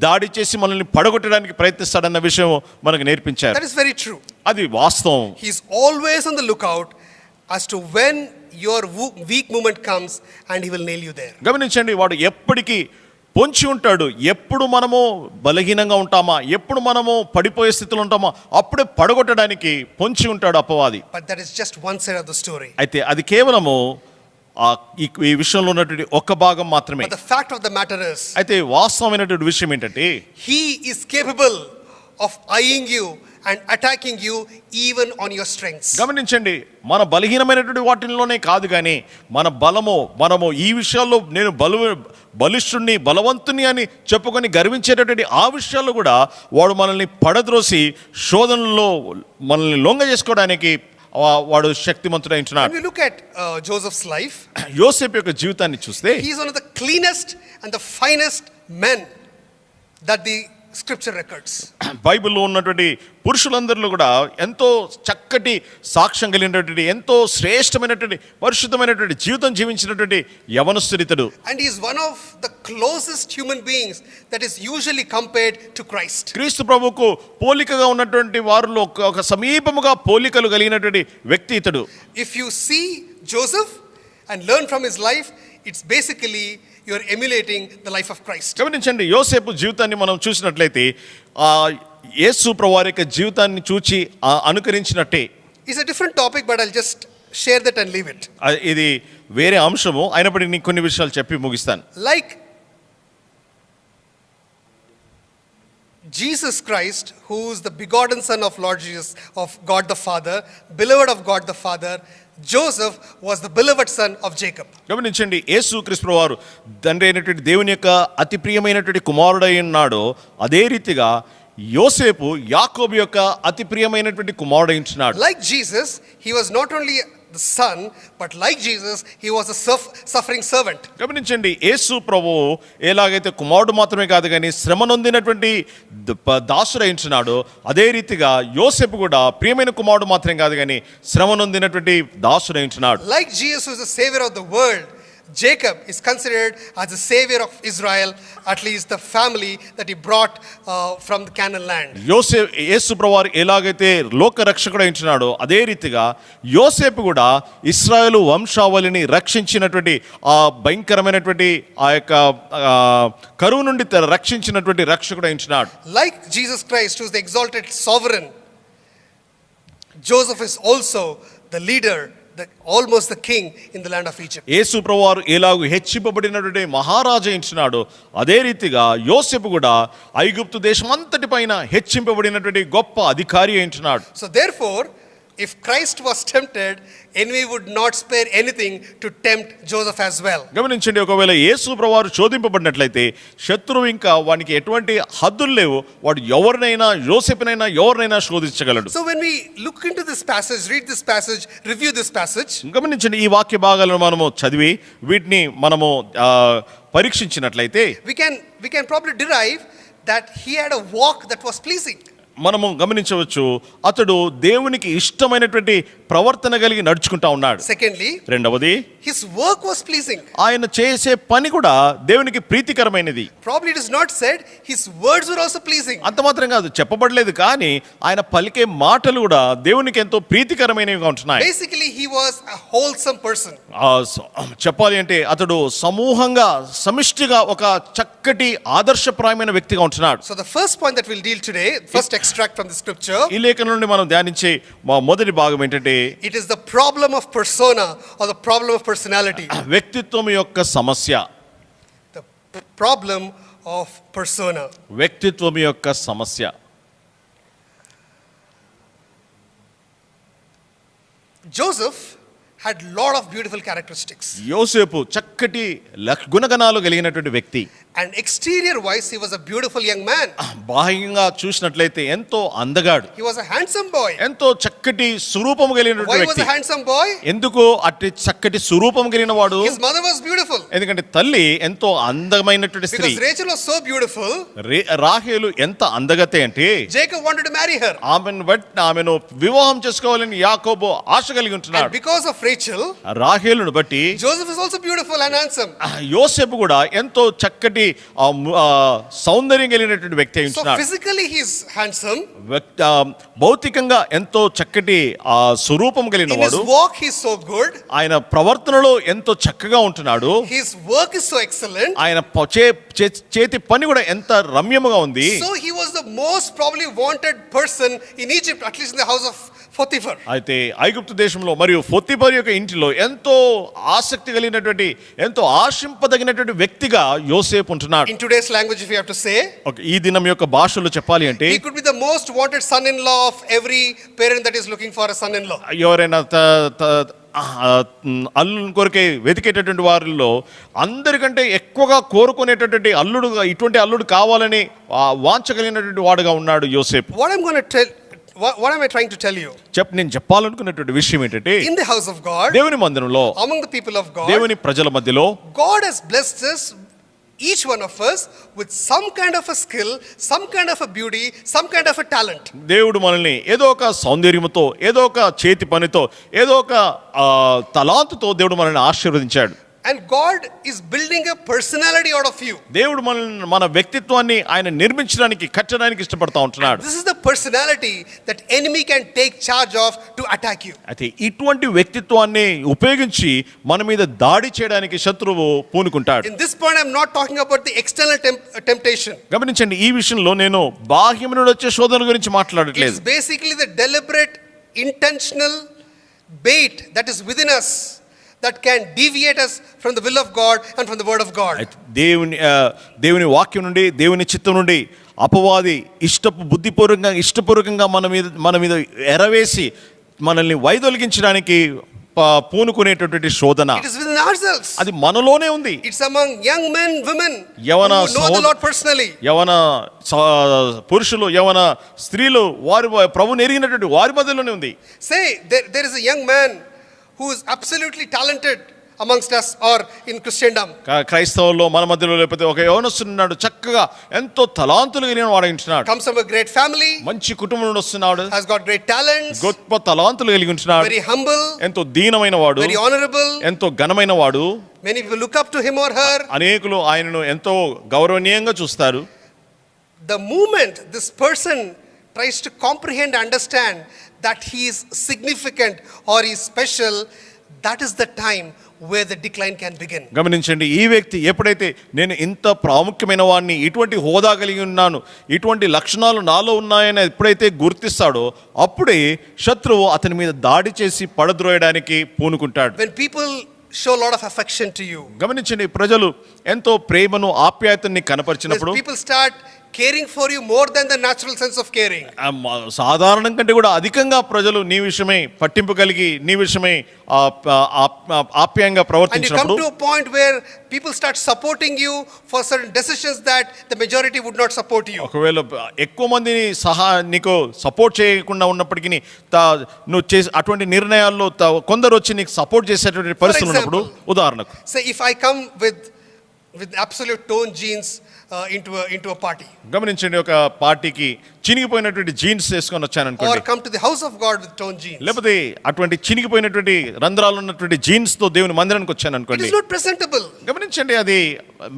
దాడి చేసి మనల్ని పడగొట్టడానికి ప్రయత్నిస్తాడన్న విషయం మనకు నేర్పించారు. That is very true. అది వాస్తవం. He is always on the lookout as to when your weak moment comes and he will nail you there. గమనించండి, వాడు ఎప్పటికీ పొంచి ఉంటాడు. ఎప్పుడు మనము బలహీనంగా ఉంటామా, ఎప్పుడు మనము పడిపోయే స్థితిలో ఉంటామా అప్పుడే పడగొట్టడానికి పొంచి ఉంటాడు అపవాది. But that is just one side of the story. అయితే అది కేవలము ఈ విషయంలో ఉన్నటువంటి ఒక భాగం మాత్రమే. But the fact of the matter is, అయితే వాస్తవమైనటువంటి విషయం ఏంటంటే he is capable of eyeing you and attacking you even on your strengths. గమనించండి, మన బలహీనమైనటువంటి వాటిల్లోనే కాదు కానీ మన మనము ఈ విషయాల్లో నేను బలిష్ఠుణ్ణి, బలవంతుని అని చెప్పుకొని గర్వించేటటువంటి ఆ విషయాల్లో కూడా వాడు మనల్ని పడద్రోసి శోధనలో మనల్ని లొంగ చేసుకోవడానికి వాడు శక్తిమంతుడైంటున్నాడు. When we look at Joseph's life, యోసేపు యొక్క జీవితాన్ని చూస్తే he is one of the cleanest and the finest men that the scripture records. బైబిల్లో ఉన్నటువంటి పురుషులందరిలో కూడా ఎంతో చక్కటి సాక్ష్యం కలిగినటువంటి ఎంతో శ్రేష్టమైనటువంటి పరిశుద్ధమైనటువంటి జీవితం జీవించినటువంటి యవనస్తుడితడు. And he is one of the closest human beings that is usually compared to Christ. క్రీస్తు ప్రభువుకు పోలికగా ఉన్నటువంటి వారిలో ఒక సమీపముగా పోలికలు కలిగినటువంటి వ్యక్తి ఇతడు. If you see Joseph and learn from his life, it's basically you are emulating the life of Christ. గమనించండి, యోసేపు జీవితాన్ని మనం చూసినట్లయితే యేసు ప్రభువారి యొక్క జీవితాన్ని చూచి అనుకరించినట్టే. It's a different topic, but I'll just share that and leave it. ఇది వేరే అంశము అయినప్పటికీ నీకు కొన్ని విషయాలు చెప్పి ముగిస్తాను. Like Jesus Christ, who is the begotten Son of Lord Jesus, of God the Father, beloved of God the Father, Joseph was the beloved son of Jacob. గమనించండి, యేసు క్రీస్తు వారు తండ్రి అయినటువంటి దేవుని యొక్క అతి ప్రియమైనటువంటి కుమారుడై ఉన్నాడు. అదే రీతిగా యోసేపు యాకోబు యొక్క అతి ప్రియమైనటువంటి కుమారుడై ఉంటున్నాడు. Like Jesus, he was not only the son, but like Jesus, he was a suffering servant. గమనించండి, యేసు ప్రభువు ఎలాగైతే కుమారుడు మాత్రమే కాదు కానీ శ్రమ నొందినటువంటి దాసుడై ఉంటున్నాడు, అదే రీతిగా యోసేపు కూడా ప్రియమైన కుమారుడు మాత్రమే కాదు కానీ శ్రమ నొందినటువంటి దాసుడై ఉంటున్నాడు. Like Jesus was the savior of the world, Jacob is considered as the savior of Israel, at least the family that he brought from the Canaan land. యేసు ప్రభువారు ఎలాగైతే లోక రక్షకుడై ఉంటున్నాడో అదే రీతిగా యోసేపు కూడా ఇశ్రాయేలు వంశావళిని రక్షించినటువంటి ఆ భయంకరమైనటువంటి ఆ యొక్క కరువు నుండి రక్షించినటువంటి రక్షకుడై ఉంటున్నాడు. Like Jesus Christ, who is the exalted sovereign, Joseph is also the leader, almost the king in the land of Egypt. యేసు ప్రభువారు ఎలాగూ హెచ్చింపబడినటువంటి మహారాజు ఉంటున్నాడు, అదే రీతిగా యోసేపు కూడా ఐగుప్తు దేశం అంతటి పైన హెచ్చింపబడినటువంటి గొప్ప అధికారి ఉంటున్నాడు. So therefore, if Christ was tempted, envy would not spare anything to tempt Joseph as well. గమనించండి, ఒకవేళ యేసు ప్రభువారు శోధింపబడినట్లయితే శత్రువు ఇంకా వానికి ఎటువంటి హద్దులు లేవు, వాడు ఎవరినైనా యోసేపునైనా ఎవరినైనా శోధించగలడు. So when we look into this passage, read this passage, review this passage, గమనించండి, ఈ వాక్య భాగాలను మనము చదివి వీటిని మనము పరీక్షించినట్లయితే we can probably derive that he had a walk that was pleasing. మనము గమనించవచ్చు, అతడు దేవునికి ఇష్టమైనటువంటి ప్రవర్తన కలిగి నడుచుకుంటా ఉన్నాడు. Secondly, రెండవది, his work was pleasing. ఆయన చేసే పని కూడా దేవునికి ప్రీతికరమైనది. Probably it is not said, his words were also pleasing. అంత మాత్రం కాదు, చెప్పబడలేదు, కానీ ఆయన పలికే మాటలు కూడా దేవునికి ఎంతో ప్రీతికరమైనవిగా ఉంటున్నాయి. Basically he was a wholesome person. చెప్పాలి అంటే అతడు సమూహంగా సమిష్టిగా ఒక చక్కటి ఆదర్శప్రాయమైన వ్యక్తిగా ఉంటున్నాడు. So the first point that we'll deal today, first extract from the scripture, ఈ లేఖనం నుండి మనం ధ్యానించే మొదటి భాగం ఏంటంటే, it is the problem of persona or the problem of personality. వ్యక్తిత్వం యొక్క సమస్య. The problem of persona. వ్యక్తిత్వం యొక్క సమస్య. Joseph had lot of beautiful characteristics. యోసేపు చక్కటి గుణగణాలు కలిగినటువంటి వ్యక్తి. And exterior wise he was a beautiful young man. బాహ్యంగా చూసినట్లయితే ఎంతో అందగాడు. He was a handsome boy. ఎంతో చక్కటి స్వరూపం కలిగినటువంటి Why was వ్యక్తి. a handsome boy? ఎందుకు అట్టి చక్కటి స్వరూపం కలిగిన వాడు? His mother was beautiful. ఎందుకంటే తల్లి ఎంతో అందమైనటువంటి స్త్రీ. Because Rachel was so beautiful. రాహేలు ఎంత అందగతే అంటే Jacob wanted to marry her. ఆమెను వివాహం చేసుకోవాలని యాకోబు ఆశ కలిగి ఉంటున్నాడు. And because of Rachel, రాహేలును బట్టి Joseph is also beautiful and handsome. యోసేపు కూడా ఎంతో చక్కటి సౌందర్యం కలిగినటువంటి వ్యక్తి అయి So ఉంటున్నాడు. physically he is handsome. భౌతికంగా ఎంతో చక్కటి స్వరూపం కలిగిన In his వాడు. walk he is so good. ఆయన ప్రవర్తనలో ఎంతో చక్కగా ఉంటున్నాడు. His work is so excellent. ఆయన చేతి పని కూడా ఎంత రమ్యముగా ఉంది. So he was the most probably wanted person in Egypt, at least in the house of Potiphar. అయితే ఐగుప్తు దేశంలో మరియు పొతిఫర్ యొక్క ఇంటిలో ఎంతో ఆసక్తి కలిగినటువంటి ఎంతో ఆశింపదగినటువంటి వ్యక్తిగా యోసేపు ఉంటున్నాడు. In today's language, if you have to say, ఈ దినం యొక్క భాషలో చెప్పాలి అంటే, he could be the most wanted son-in-law of every parent that is looking for a son-in-law. ఎవరైనా అల్లుని కొరకే వెతికేటటువంటి వారిలో అందరికంటే ఎక్కువగా కోరుకునేటటువంటి అల్లుడుగా ఇటువంటి అల్లుడు కావాలని వాంచగలిగినటువంటి వాడుగా ఉన్నాడు యోసేపు. What am I trying to tell you? నేను చెప్పాలనుకున్నటువంటి విషయం ఏంటంటే, In the house of God, దేవుని మందిరంలో, among the people of God, దేవుని ప్రజల మధ్యలో God has blessed us each one of us with some kind of a skill, some kind of a beauty, some kind of a talent. దేవుడు మనల్ని ఏదో ఒక సౌందర్యముతో, ఏదో ఒక చేతి పనితో, ఏదో ఒక తలాంతుతో దేవుడు మనల్ని ఆశీర్వదించాడు. And God is building a personality out of you. దేవుడు మన వ్యక్తిత్వాన్ని ఆయన నిర్మించడానికి, కట్టడానికి ఇష్టపడతా ఉంటున్నాడు. This is the personality that enemy can take charge of to attack you. అయితే ఇటువంటి వ్యక్తిత్వాన్ని ఉపయోగించి మన మీద దాడి చేయడానికి శత్రువు పూనుకుంటాడు. In this point I am not talking about the external temptation. గమనించండి, ఈ విషయంలో నేను బాహ్యం నుండి వచ్చే శోధన గురించి మాట్లాడట్లేదు. It's basically the deliberate intentional bait that is within us that can deviate us from the will of God and from the word of God. దేవుని వాక్యం నుండి, దేవుని చిత్తం నుండి అపవాది ఇష్టపూర్వకంగా మన మీద ఎరవేసి మనల్ని వైదొలిగించడానికి పూనుకునేటటువంటి శోధన. It is within ourselves. అది మనలోనే ఉంది. It's among young men, women యవన who know the Lord personally. యవన పురుషులు, యవన స్త్రీలు, వారి ప్రభువుని ఎరిగినటువంటి వారి మధ్యలోనే ఉంది. Say there is a young man who is absolutely talented amongst us or in Christendom. క్రైస్తవుల్లో మన మధ్యలో లేకపోతే ఒక యవనస్తుడు చక్కగా ఎంతో తలాంతులు కలిగిన వాడుంటున్నాడు. Comes from a great family. మంచి కుటుంబం నుండి వస్తున్నాడు. Has got great talents. గొప్ప తలాంతులు కలిగి ఉంటున్నాడు. Very humble. ఎంతో దీనమైన వాడు. Very honorable. ఎంతో ఘనమైన వాడు. Many people look up to him or her. అనేకులు ఆయనను ఎంతో గౌరవనీయంగా చూస్తారు. The moment this person tries to comprehend, understand that he is significant or he is special, that is the time where the decline can begin. గమనించండి, ఈ వ్యక్తి ఎప్పుడైతే నేను ఇంత ప్రాముఖ్యమైన వాడిని, ఇటువంటి హోదా కలిగి ఉన్నాను, ఇటువంటి లక్షణాలు నాలో ఉన్నాయని ఎప్పుడైతే గుర్తిస్తాడో అప్పుడే శత్రువు అతని మీద దాడి చేసి పడద్రోయడానికి పూనుకుంటాడు. When people show a lot of affection to you, గమనించండి, ప్రజలు ఎంతో ప్రేమను, ఆప్యాయతని కనపరిచినప్పుడు, people start caring for you more than the natural sense of caring. సాధారణం కంటే కూడా అధికంగా ప్రజలు నీ విషయమై పట్టింపు కలిగి, నీ విషయమై ఆప్యాయంగా ప్రవర్తించినప్పుడు, and you come to a point where people start supporting you for certain decisions that the majority would not support you. ఒకవేళ ఎక్కువ మందిని నీకు సపోర్ట్ చేయకుండా ఉన్నప్పటికీ నువ్వు చేసే అటువంటి నిర్ణయాల్లో కొందరు వచ్చి నీకు సపోర్ట్ చేసేటువంటి పరిస్థితులు ఉన్నప్పుడు, ఉదాహరణకు say if I come with absolute torn jeans into a party, గమనించండి, ఒక పార్టీకి చినిగిపోయినటువంటి జీన్స్ వేసుకొని వచ్చాను అనుకోండి, or come to the house of God with torn jeans, లేకపోతే అటువంటి చినిగిపోయినటువంటి రంధ్రాలు ఉన్నటువంటి జీన్స్ తో దేవుని మందిరానికి వచ్చాను అనుకోండి, it is not presentable. గమనించండి, అది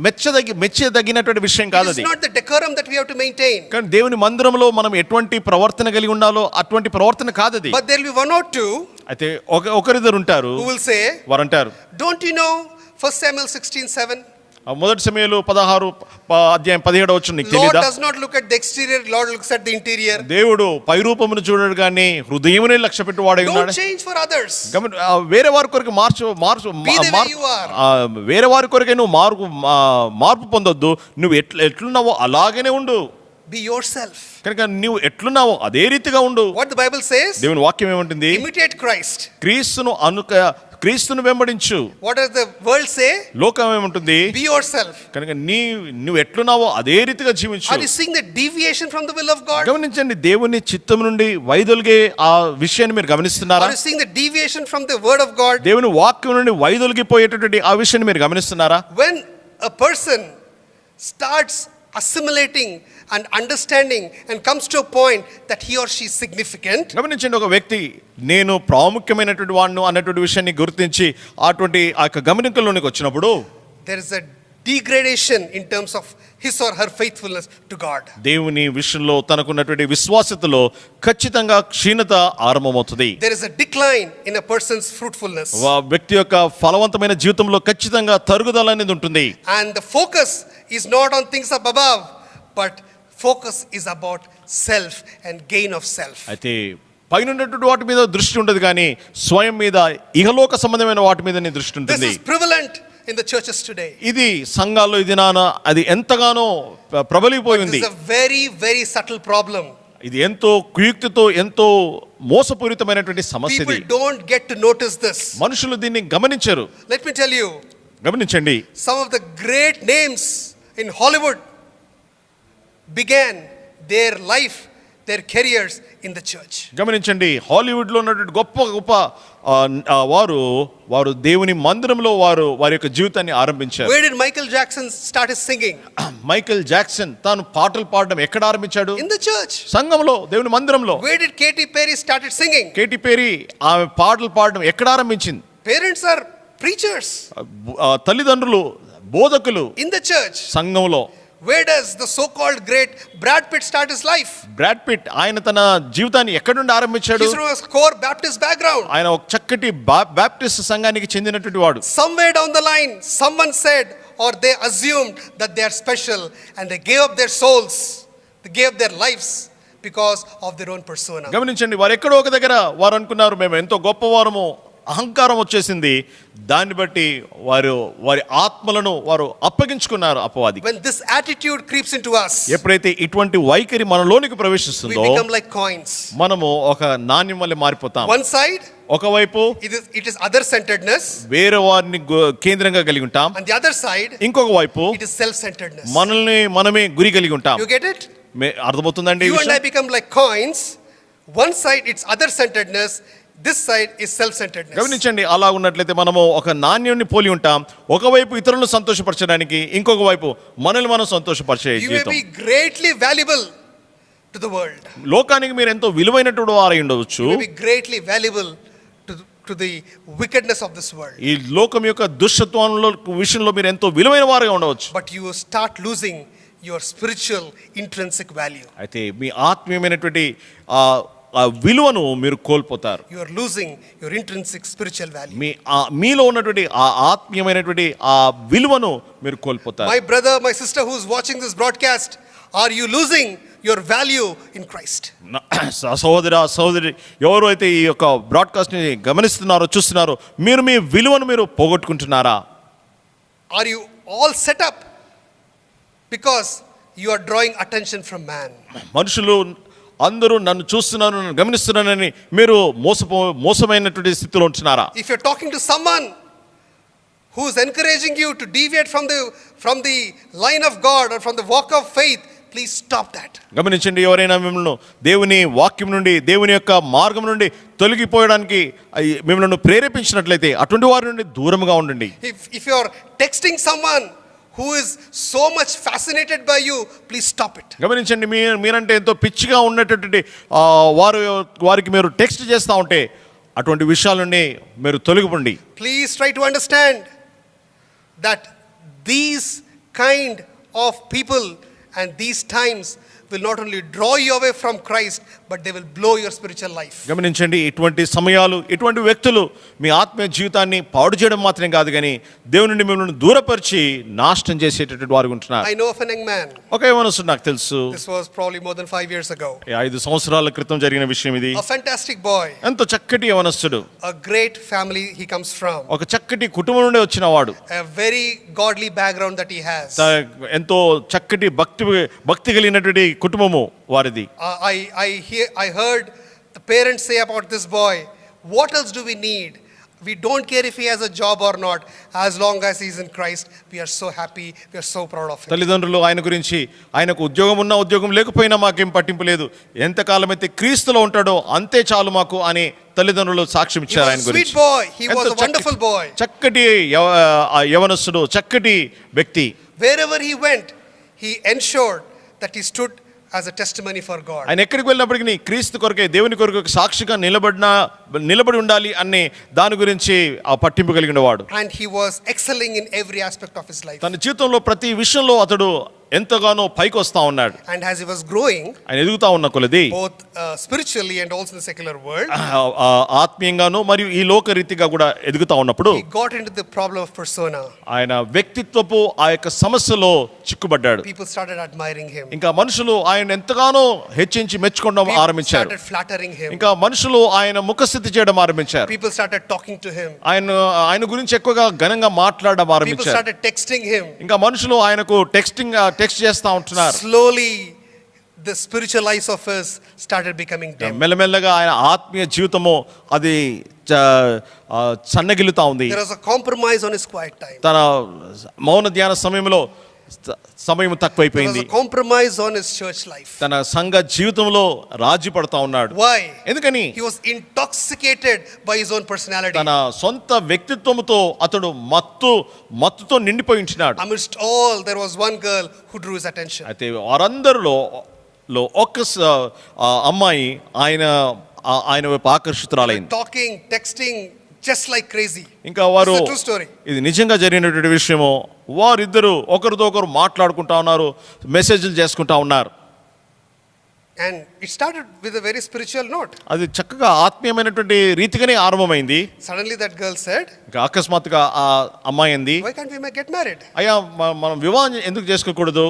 మెచ్చదగినటువంటి విషయం కాదు. అది is not the decorum that we have to maintain. కానీ దేవుని మందిరంలో మనం ఎటువంటి ప్రవర్తన కలిగి ఉండాలో అటువంటి ప్రవర్తన కాదు అది. But there will be one or two అయితే ఒకరిద్దరు ఉంటారు, who will say, వారు అంటారు, don't you know 1 Samuel 16:7, మొదటి సమయంలో 16:17 నీకు Lord తెలీదా? does not look at the exterior, Lord looks at the interior. దేవుడు పై రూపమును చూడడు కానీ హృదయమునే లక్ష్య పెట్టు వాడై ఉన్నాడు. Don't change for others. వేరే వారి కొరకు వేరే వారి కొరకే నువ్వు మార్పు పొందొద్దు. నువ్వు ఎట్లున్నావో అలాగనే ఉండు. Be yourself. కనుక నువ్వు ఎట్లున్నావో అదే రీతిగా ఉండు. What the Bible says? దేవుని వాక్యం ఏమంటుంది? Imitate Christ. క్రీస్తును వెంబడించు. What does the world say? లోకం ఏమంటుంది? Be yourself. కనుక నువ్వు ఎట్లున్నావో అదే రీతిగా జీవించు. Are you seeing the deviation from the will of God? గమనించండి, దేవుని చిత్తం నుండి వైదొలిగే ఆ విషయాన్ని మీరు గమనిస్తున్నారా? Are you seeing the deviation from the word of God? దేవుని వాక్యం నుండి వైదొలిగిపోయేటటువంటి ఆ విషయాన్ని మీరు గమనిస్తున్నారా? When a person starts assimilating and understanding and comes to a point that he or she is significant, గమనించండి, ఒక వ్యక్తి నేను ప్రాముఖ్యమైనటువంటి వాడిని అన్నటువంటి విషయాన్ని గుర్తించి అటువంటి ఆ గమనికల్లోనికి వచ్చినప్పుడు, there is a degradation in terms of his or her faithfulness to God. దేవుని విషయంలో తనకున్నటువంటి విశ్వాసతలో ఖచ్చితంగా క్షీణత ఆరంభమవుతుంది. There is a decline in a person's fruitfulness. వ్యక్తి యొక్క ఫలవంతమైన జీవితంలో ఖచ్చితంగా తరుగుదల అనేది ఉంటుంది. And the focus is not on things up above, but focus is about self and gain of self. అయితే పైన ఉన్నటువంటి వాటి మీద దృష్టి ఉండదు కానీ స్వయం మీద, ఇహలోక సంబంధమైన వాటి మీద దృష్టి ఉంటుంది. This is prevalent in the churches today. ఇది సంఘాల్లో ఇది అది ఎంతగానో ప్రబలిపోయి ఉంది. This is a very very subtle problem. ఇది ఎంతో కుయుక్తితో ఎంతో మోసపూరితమైనటువంటి సమస్య. People don't get to notice this. మనుషులు దీన్ని గమనించరు. Let me tell you, గమనించండి, some of the great names in Hollywood began their life their careers in the church. గమనించండి, హాలీవుడ్లో ఉన్నటువంటి గొప్ప గొప్ప వారు దేవుని మందిరంలో వారి యొక్క జీవితాన్ని ఆరంభించారు. Where did Michael Jackson start his singing? Michael Jackson తాను పాటలు పాడడం ఎక్కడ ఆరంభించాడు? In the church. సంఘంలో, దేవుని మందిరంలో. Where did Katy Perry started singing? Katy Perry ఆమె పాటలు పాడడం ఎక్కడ ఆరంభించింది? Parents are preachers. తల్లిదండ్రులు బోధకులు In the church. సంఘంలో. Where does the so-called great Brad Pitt start his life? Brad Pitt ఆయన తన జీవితాన్ని ఎక్కడి నుండి ఆరంభించాడు? He's from a core Baptist background. ఆయన ఒక చక్కటి బాప్టిస్ట్ సంఘానికి చెందినటువంటి వాడు. Somewhere down the line, someone said or they assumed that they are special and they gave up their souls, they gave up their lives because of their own persona. గమనించండి, వారు ఎక్కడో ఒక దగ్గర వారు అనుకున్నారు మేము ఎంతో గొప్పవారము, అహంకారం వచ్చేసింది. దాన్ని బట్టి వారి ఆత్మలను వారు అప్పగించుకున్నారు అపవాదికి. When this attitude creeps into us, ఎప్పుడైతే ఇటువంటి వైఖరి మనలోనికి we ప్రవేశిస్తుందో become like coins. మనము ఒక నాణ్యం వల్ల మారిపోతాం. One side, ఒకవైపు it is other centeredness, వేరే వారిని కేంద్రంగా కలిగి ఉంటాం. and the other side, ఇంకొక వైపు it is self-centeredness. మనమే గురి కలిగి ఉంటాం. You get it? అర్థమవుతుందండి? You and I become like coins. One side it's other centeredness, this side is self-centeredness. గమనించండి, అలా ఉన్నట్లయితే మనము ఒక నాణ్యాన్ని పోలి ఉంటాం. ఒకవైపు ఇతరులను సంతోషపరచడానికి, ఇంకొక వైపు మనల్ని మనం సంతోషపరిచే You may జీవితం. be greatly valuable to the world. లోకానికి మీరు ఎంతో విలువైనటువంటి వారై ఉండవచ్చు. You may be greatly valuable to the wickedness of this world. ఈ లోకం యొక్క దుష్టత్వంలో విషయంలో మీరు ఎంతో విలువైన వారుగా ఉండవచ్చు. But you start losing your spiritual intrinsic value. అయితే మీ ఆత్మీయమైనటువంటి ఆ విలువను మీరు కోల్పోతారు. You are losing your intrinsic spiritual value. మీలో ఉన్నటువంటి ఆ ఆత్మీయమైనటువంటి ఆ విలువను మీరు కోల్పోతారు. My brother, my sister who is watching this broadcast, are you losing your value in Christ? సహోదరి ఎవరు అయితే ఈ యొక్క బ్రాడ్కాస్ట్ ని గమనిస్తున్నారో చూస్తున్నారో, మీరు మీ విలువను మీరు పోగొట్టుకుంటున్నారా? Are you all set up because you are drawing attention from man? మనుషులు అందరూ నన్ను చూస్తున్నారు, నన్ను గమనిస్తున్నారని మీరు మోసమైనటువంటి స్థితిలో ఉంటున్నారా? If you're talking to someone who is encouraging you to deviate from the line of God or from the walk of faith, please stop that. గమనించండి, ఎవరైనా మిమ్మల్ని దేవుని వాక్యం నుండి, దేవుని యొక్క మార్గం నుండి తొలగిపోయడానికి మిమ్మల్ని ప్రేరేపించినట్లయితే అటువంటి వారి నుండి దూరంగా ఉండండి. If you're texting someone who is so much fascinated by you, please stop it. గమనించండి, మీరంటే ఎంతో పిచ్చిగా ఉన్నటువంటి వారికి మీరు టెక్స్ట్ చేస్తూ ఉంటే అటువంటి విషయాల నుండి మీరు తొలగిపోండి. Please try to understand that these kind of people and these times will not only draw you away from Christ, but they will blow your spiritual life. గమనించండి, ఇటువంటి సమయాలు, ఇటువంటి వ్యక్తులు మీ ఆత్మీయ జీవితాన్ని పాడు చేయడం మాత్రమే కాదు కానీ దేవుని నుండి మిమ్మల్ని దూరపరిచి నాశనం చేసేటటువంటి వారు ఉంటున్నారు. I know of a young man. ఒక యవనస్తుడు నాకు తెలుసు. This was probably more than 5 years ago. 5 సంవత్సరాల క్రితం జరిగిన విషయం ఇది. A fantastic boy. ఎంతో చక్కటి యవనస్తుడు. A great family he comes from. ఒక చక్కటి కుటుంబం నుండి వచ్చిన వాడు. A very godly background that he has. ఎంతో చక్కటి భక్తి కలిగినటువంటి కుటుంబము వారిది. I heard the parents say about this boy, what else do we need? We don't care if he has a job or not, as long as he is in Christ. We are so happy, we are so proud of him. తల్లిదండ్రులు ఆయన గురించి, ఆయనకు ఉద్యోగం ఉన్నా ఉద్యోగం లేకపోయినా మాకేం పట్టింపు లేదు, ఎంతకాలం అయితే క్రీస్తులో ఉంటాడో అంతే చాలు మాకు అని తల్లిదండ్రులు సాక్ష్యం ఇచ్చారు ఆయన గురించి. Sweet boy, he was a wonderful boy. చక్కటి యవనస్తుడు, చక్కటి వ్యక్తి. Wherever he went, he ensured that he stood as a testimony for God. ఆయన ఎక్కడికి వెళ్ళినప్పటికీ క్రీస్తు కొరకే, దేవుని కొరకు సాక్షిగా నిలబడి ఉండాలి అనే దాని గురించి ఆ పట్టింపు కలిగిన వాడు. And he was excelling in every aspect of his life. తన జీవితంలో ప్రతి విషయంలో అతడు ఎంతగానో పైకి వస్తా ఉన్నాడు. And as he was growing, ఆయన ఎదుగుతా ఉన్న కొలది both spiritually and also in the secular world, ఆత్మీయంగాను మరియు ఈ లోక రీతిగా కూడా ఎదుగుతా ఉన్నప్పుడు he got into the problem of persona. ఆయన వ్యక్తిత్వపు ఆ యొక్క సమస్యలో చిక్కుబడ్డాడు. People started admiring him. ఇంకా మనుషులు ఆయన ఎంతగానో హెచ్చించి మెచ్చుకోవడం ఆరంభించారు. Started flattering him. ఇంకా మనుషులు ఆయన ముఖస్థితి చేయడం ఆరంభించారు. People started talking to him. ఆయన గురించి ఎక్కువగా ఘనంగా మాట్లాడడం People ఆరంభించారు. started texting him. ఇంకా మనుషులు ఆయనకు టెక్స్ట్ చేస్తా ఉంటున్నారు. Slowly the spiritual eyes of his started becoming dim. మెల్లమెల్లగా ఆయన ఆత్మీయ జీవితము అది సన్నగిల్లుతా ఉంది. There was a compromise on his quiet time. తన మౌన ధ్యాన సమయంలో సమయం There was తక్కువైపోయింది. a compromise on his church life. తన సంఘ జీవితంలో రాజీ పడతా ఉన్నాడు. Why? ఎందుకని? He was intoxicated by his own personality. తన సొంత వ్యక్తిత్వముతో అతడు మత్తుతో నిండిపోయి ఉంటున్నాడు. Amidst all, there was one girl who drew his attention. అయితే వారందరిలో ఒక్క అమ్మాయి ఆయన వైపు ఆకర్షితురాలైంది. Talking, texting, just like crazy. ఇంకా వారు, It's a true story. ఇది నిజంగా జరిగినటువంటి విషయము, వారిద్దరు ఒకరితో ఒకరు మాట్లాడుకుంటా ఉన్నారు, మెసేజ్లు చేసుకుంటా ఉన్నారు. And it started with a very spiritual note. అది చక్కగా ఆత్మీయమైనటువంటి రీతిగానే ఆరంభమైంది. Suddenly that girl said, ఇంకా అకస్మాత్తుగా ఆ అమ్మాయి అంది, why can't we get married? అయ్యా మనం వివాహం ఎందుకు చేసుకోకూడదు?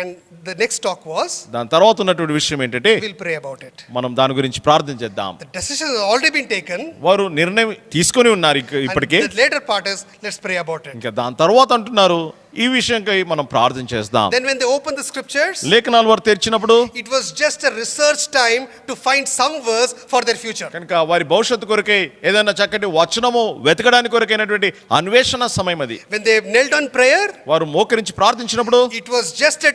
And the next talk was, దాని తర్వాత ఉన్నటువంటి విషయం ఏంటంటే, we'll pray about it. మనం దాని గురించి ప్రార్థన చేద్దాం. The decision has already been taken. వారు నిర్ణయం తీసుకొని ఉన్నారు ఇప్పటికే. And the later part is, let's pray about it. ఇంకా దాని తర్వాత అంటున్నారు, ఈ విషయంకై మనం ప్రార్థన చేద్దాం. Then when they opened the scriptures, లేఖనాలు వారు తెరిచినప్పుడు it was just a research time to find some verse for their future. కనుక వారి భవిష్యత్తు కొరకై ఏదైనా చక్కటి వచనము వెతకడానికి కొరకైనటువంటి అన్వేషణ సమయం అది. When they knelt on prayer, వారు మోకరించి ప్రార్థించినప్పుడు it was just a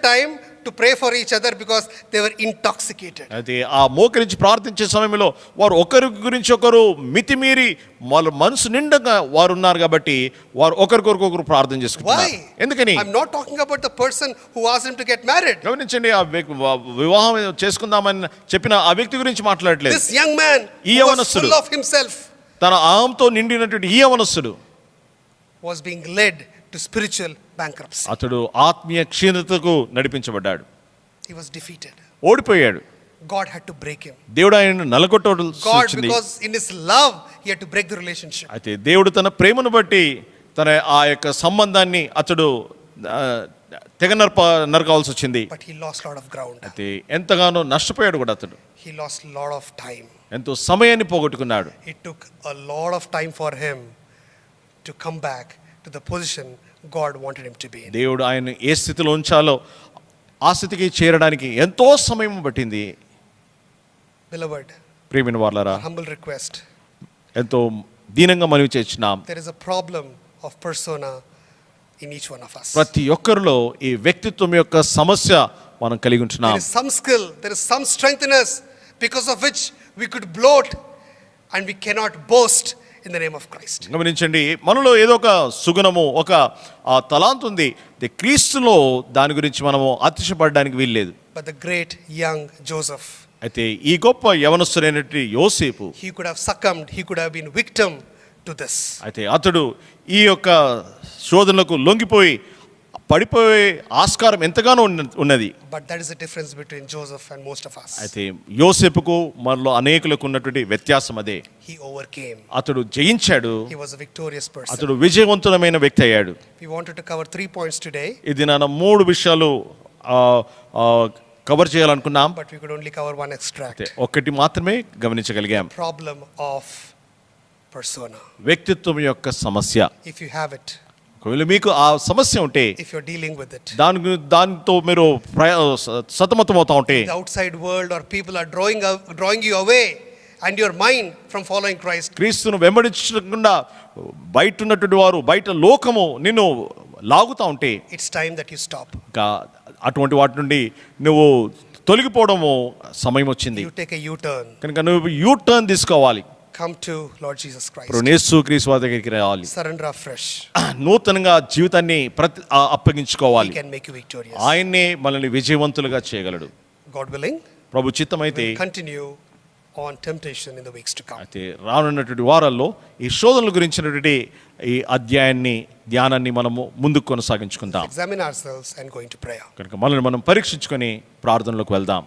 time to pray for each other because they were intoxicated. అయితే ఆ మోకరించి ప్రార్థించే సమయంలో వారు ఒకరి గురించి ఒకరు మితిమీరి వాళ్ళ మనసు నిండగా వారు ఉన్నారు కాబట్టి వారు ఒకరికొకరు ప్రార్థన చేసుకుంటున్నారు. Why? ఎందుకని? I'm not talking about the person who asked him to get married. గమనించండి, ఆ వివాహం చేసుకుందామని చెప్పిన ఆ వ్యక్తి గురించి మాట్లాడట్లేదు. This young man ఈ who was యవనస్తుడు, full of himself, తన అహంతో నిండినటువంటి ఈ యవనస్తుడు was being led to spiritual bankruptcy. అతడు ఆత్మీయ క్షీణతకు నడిపించబడ్డాడు. He was defeated. ఓడిపోయాడు. God had to break him. దేవుడు ఆయనను నలగొట్టవలసి God, వచ్చింది. because in his love, he had to break the relationship. అయితే దేవుడు తన ప్రేమను బట్టి తన ఆ యొక్క సంబంధాన్ని అతడు తెగ నరకాల్సి వచ్చింది. But he lost a lot of ground. అయితే ఎంతగానో నష్టపోయాడు కూడా అతడు. He lost a lot of time. ఎంతో సమయాన్ని పోగొట్టుకున్నాడు. It took a lot of time for him to come back to the position God wanted him to be in. దేవుడు ఆయన ఏ స్థితిలో ఉంచాలో ఆ స్థితికి చేరడానికి ఎంతో సమయం పట్టింది. Beloved, ప్రియమైన వారలారా, humble request. ఎంతో దీనంగా మనవి చేస్తున్నాం. There is a problem of persona in each one of us. ప్రతి ఒక్కరిలో ఈ వ్యక్తిత్వం యొక్క సమస్య మనం కలిగి ఉంటున్నాం. There is some skill, there is some strength in us because of which we could bloat and we cannot boast in the name of Christ. గమనించండి, మనలో ఏదో ఒక సుగుణము, ఒక తలాంతు ఉంది. క్రీస్తులో దాని గురించి మనము అతిశయపడడానికి వీల్లేదు. But the great young Joseph, అయితే ఈ గొప్ప యవనస్తుడైనటువంటి యోసేపు, he could have succumbed, he could have been victim to this. అయితే అతడు ఈ యొక్క శోధనలకు లొంగిపోయి పడిపోయే ఆస్కారం ఎంతగానో ఉన్నది. But that is the difference between Joseph and most of us. అయితే యోసేపుకు మనలో అనేకులకు ఉన్నటువంటి వ్యత్యాసం అదే. He overcame. అతడు జయించాడు. He was a victorious person. అతడు విజయవంతుడమైన వ్యక్తి అయ్యాడు. We wanted to cover 3 points today. ఇది నాన్న 3 విషయాలు cover చేయాలనుకున్నాం. But we could only cover one extract. ఒకటి మాత్రమే గమనించగలిగాం. Problem of persona. వ్యక్తిత్వం యొక్క సమస్య. If you have it, ఒకవేళ మీకు ఆ సమస్య ఉంటే, if you're dealing with it, దానితో మీరు సతమతం అవుతా ఉంటే, the outside world or people are drawing you away and your mind from following Christ, క్రీస్తును వెంబడించకుండా బయట ఉన్నటువంటి వారు, బయట లోకము నిన్ను లాగుతా ఉంటే, it's time that you stop. ఇంకా అటువంటి వాటి నుండి నువ్వు తొలగిపోవడము సమయం వచ్చింది. You take a U-turn. కనుక నువ్వు యూ టర్న్ తీసుకోవాలి. Come to Lord Jesus Christ. యేసు క్రీస్తు వారి దగ్గరికి రావాలి. Surrender afresh. నూతనంగా జీవితాన్ని అప్పగించుకోవాలి. He can make you victorious. ఆయన్నే మనల్ని విజయవంతులుగా చేయగలడు. God willing, ప్రభు చిత్తమైతే we'll continue on temptation in the weeks to come. అయితే రానున్నటువంటి వారాల్లో ఈ శోధనల గురించినటువంటి ఈ అధ్యాయాన్ని, ధ్యానాన్ని మనము ముందుకు కొనసాగించుకుందాం. Examine ourselves and go into prayer. కనుక మనల్ని మనం పరీక్షించుకొని ప్రార్థనలోకి వెళ్దాం.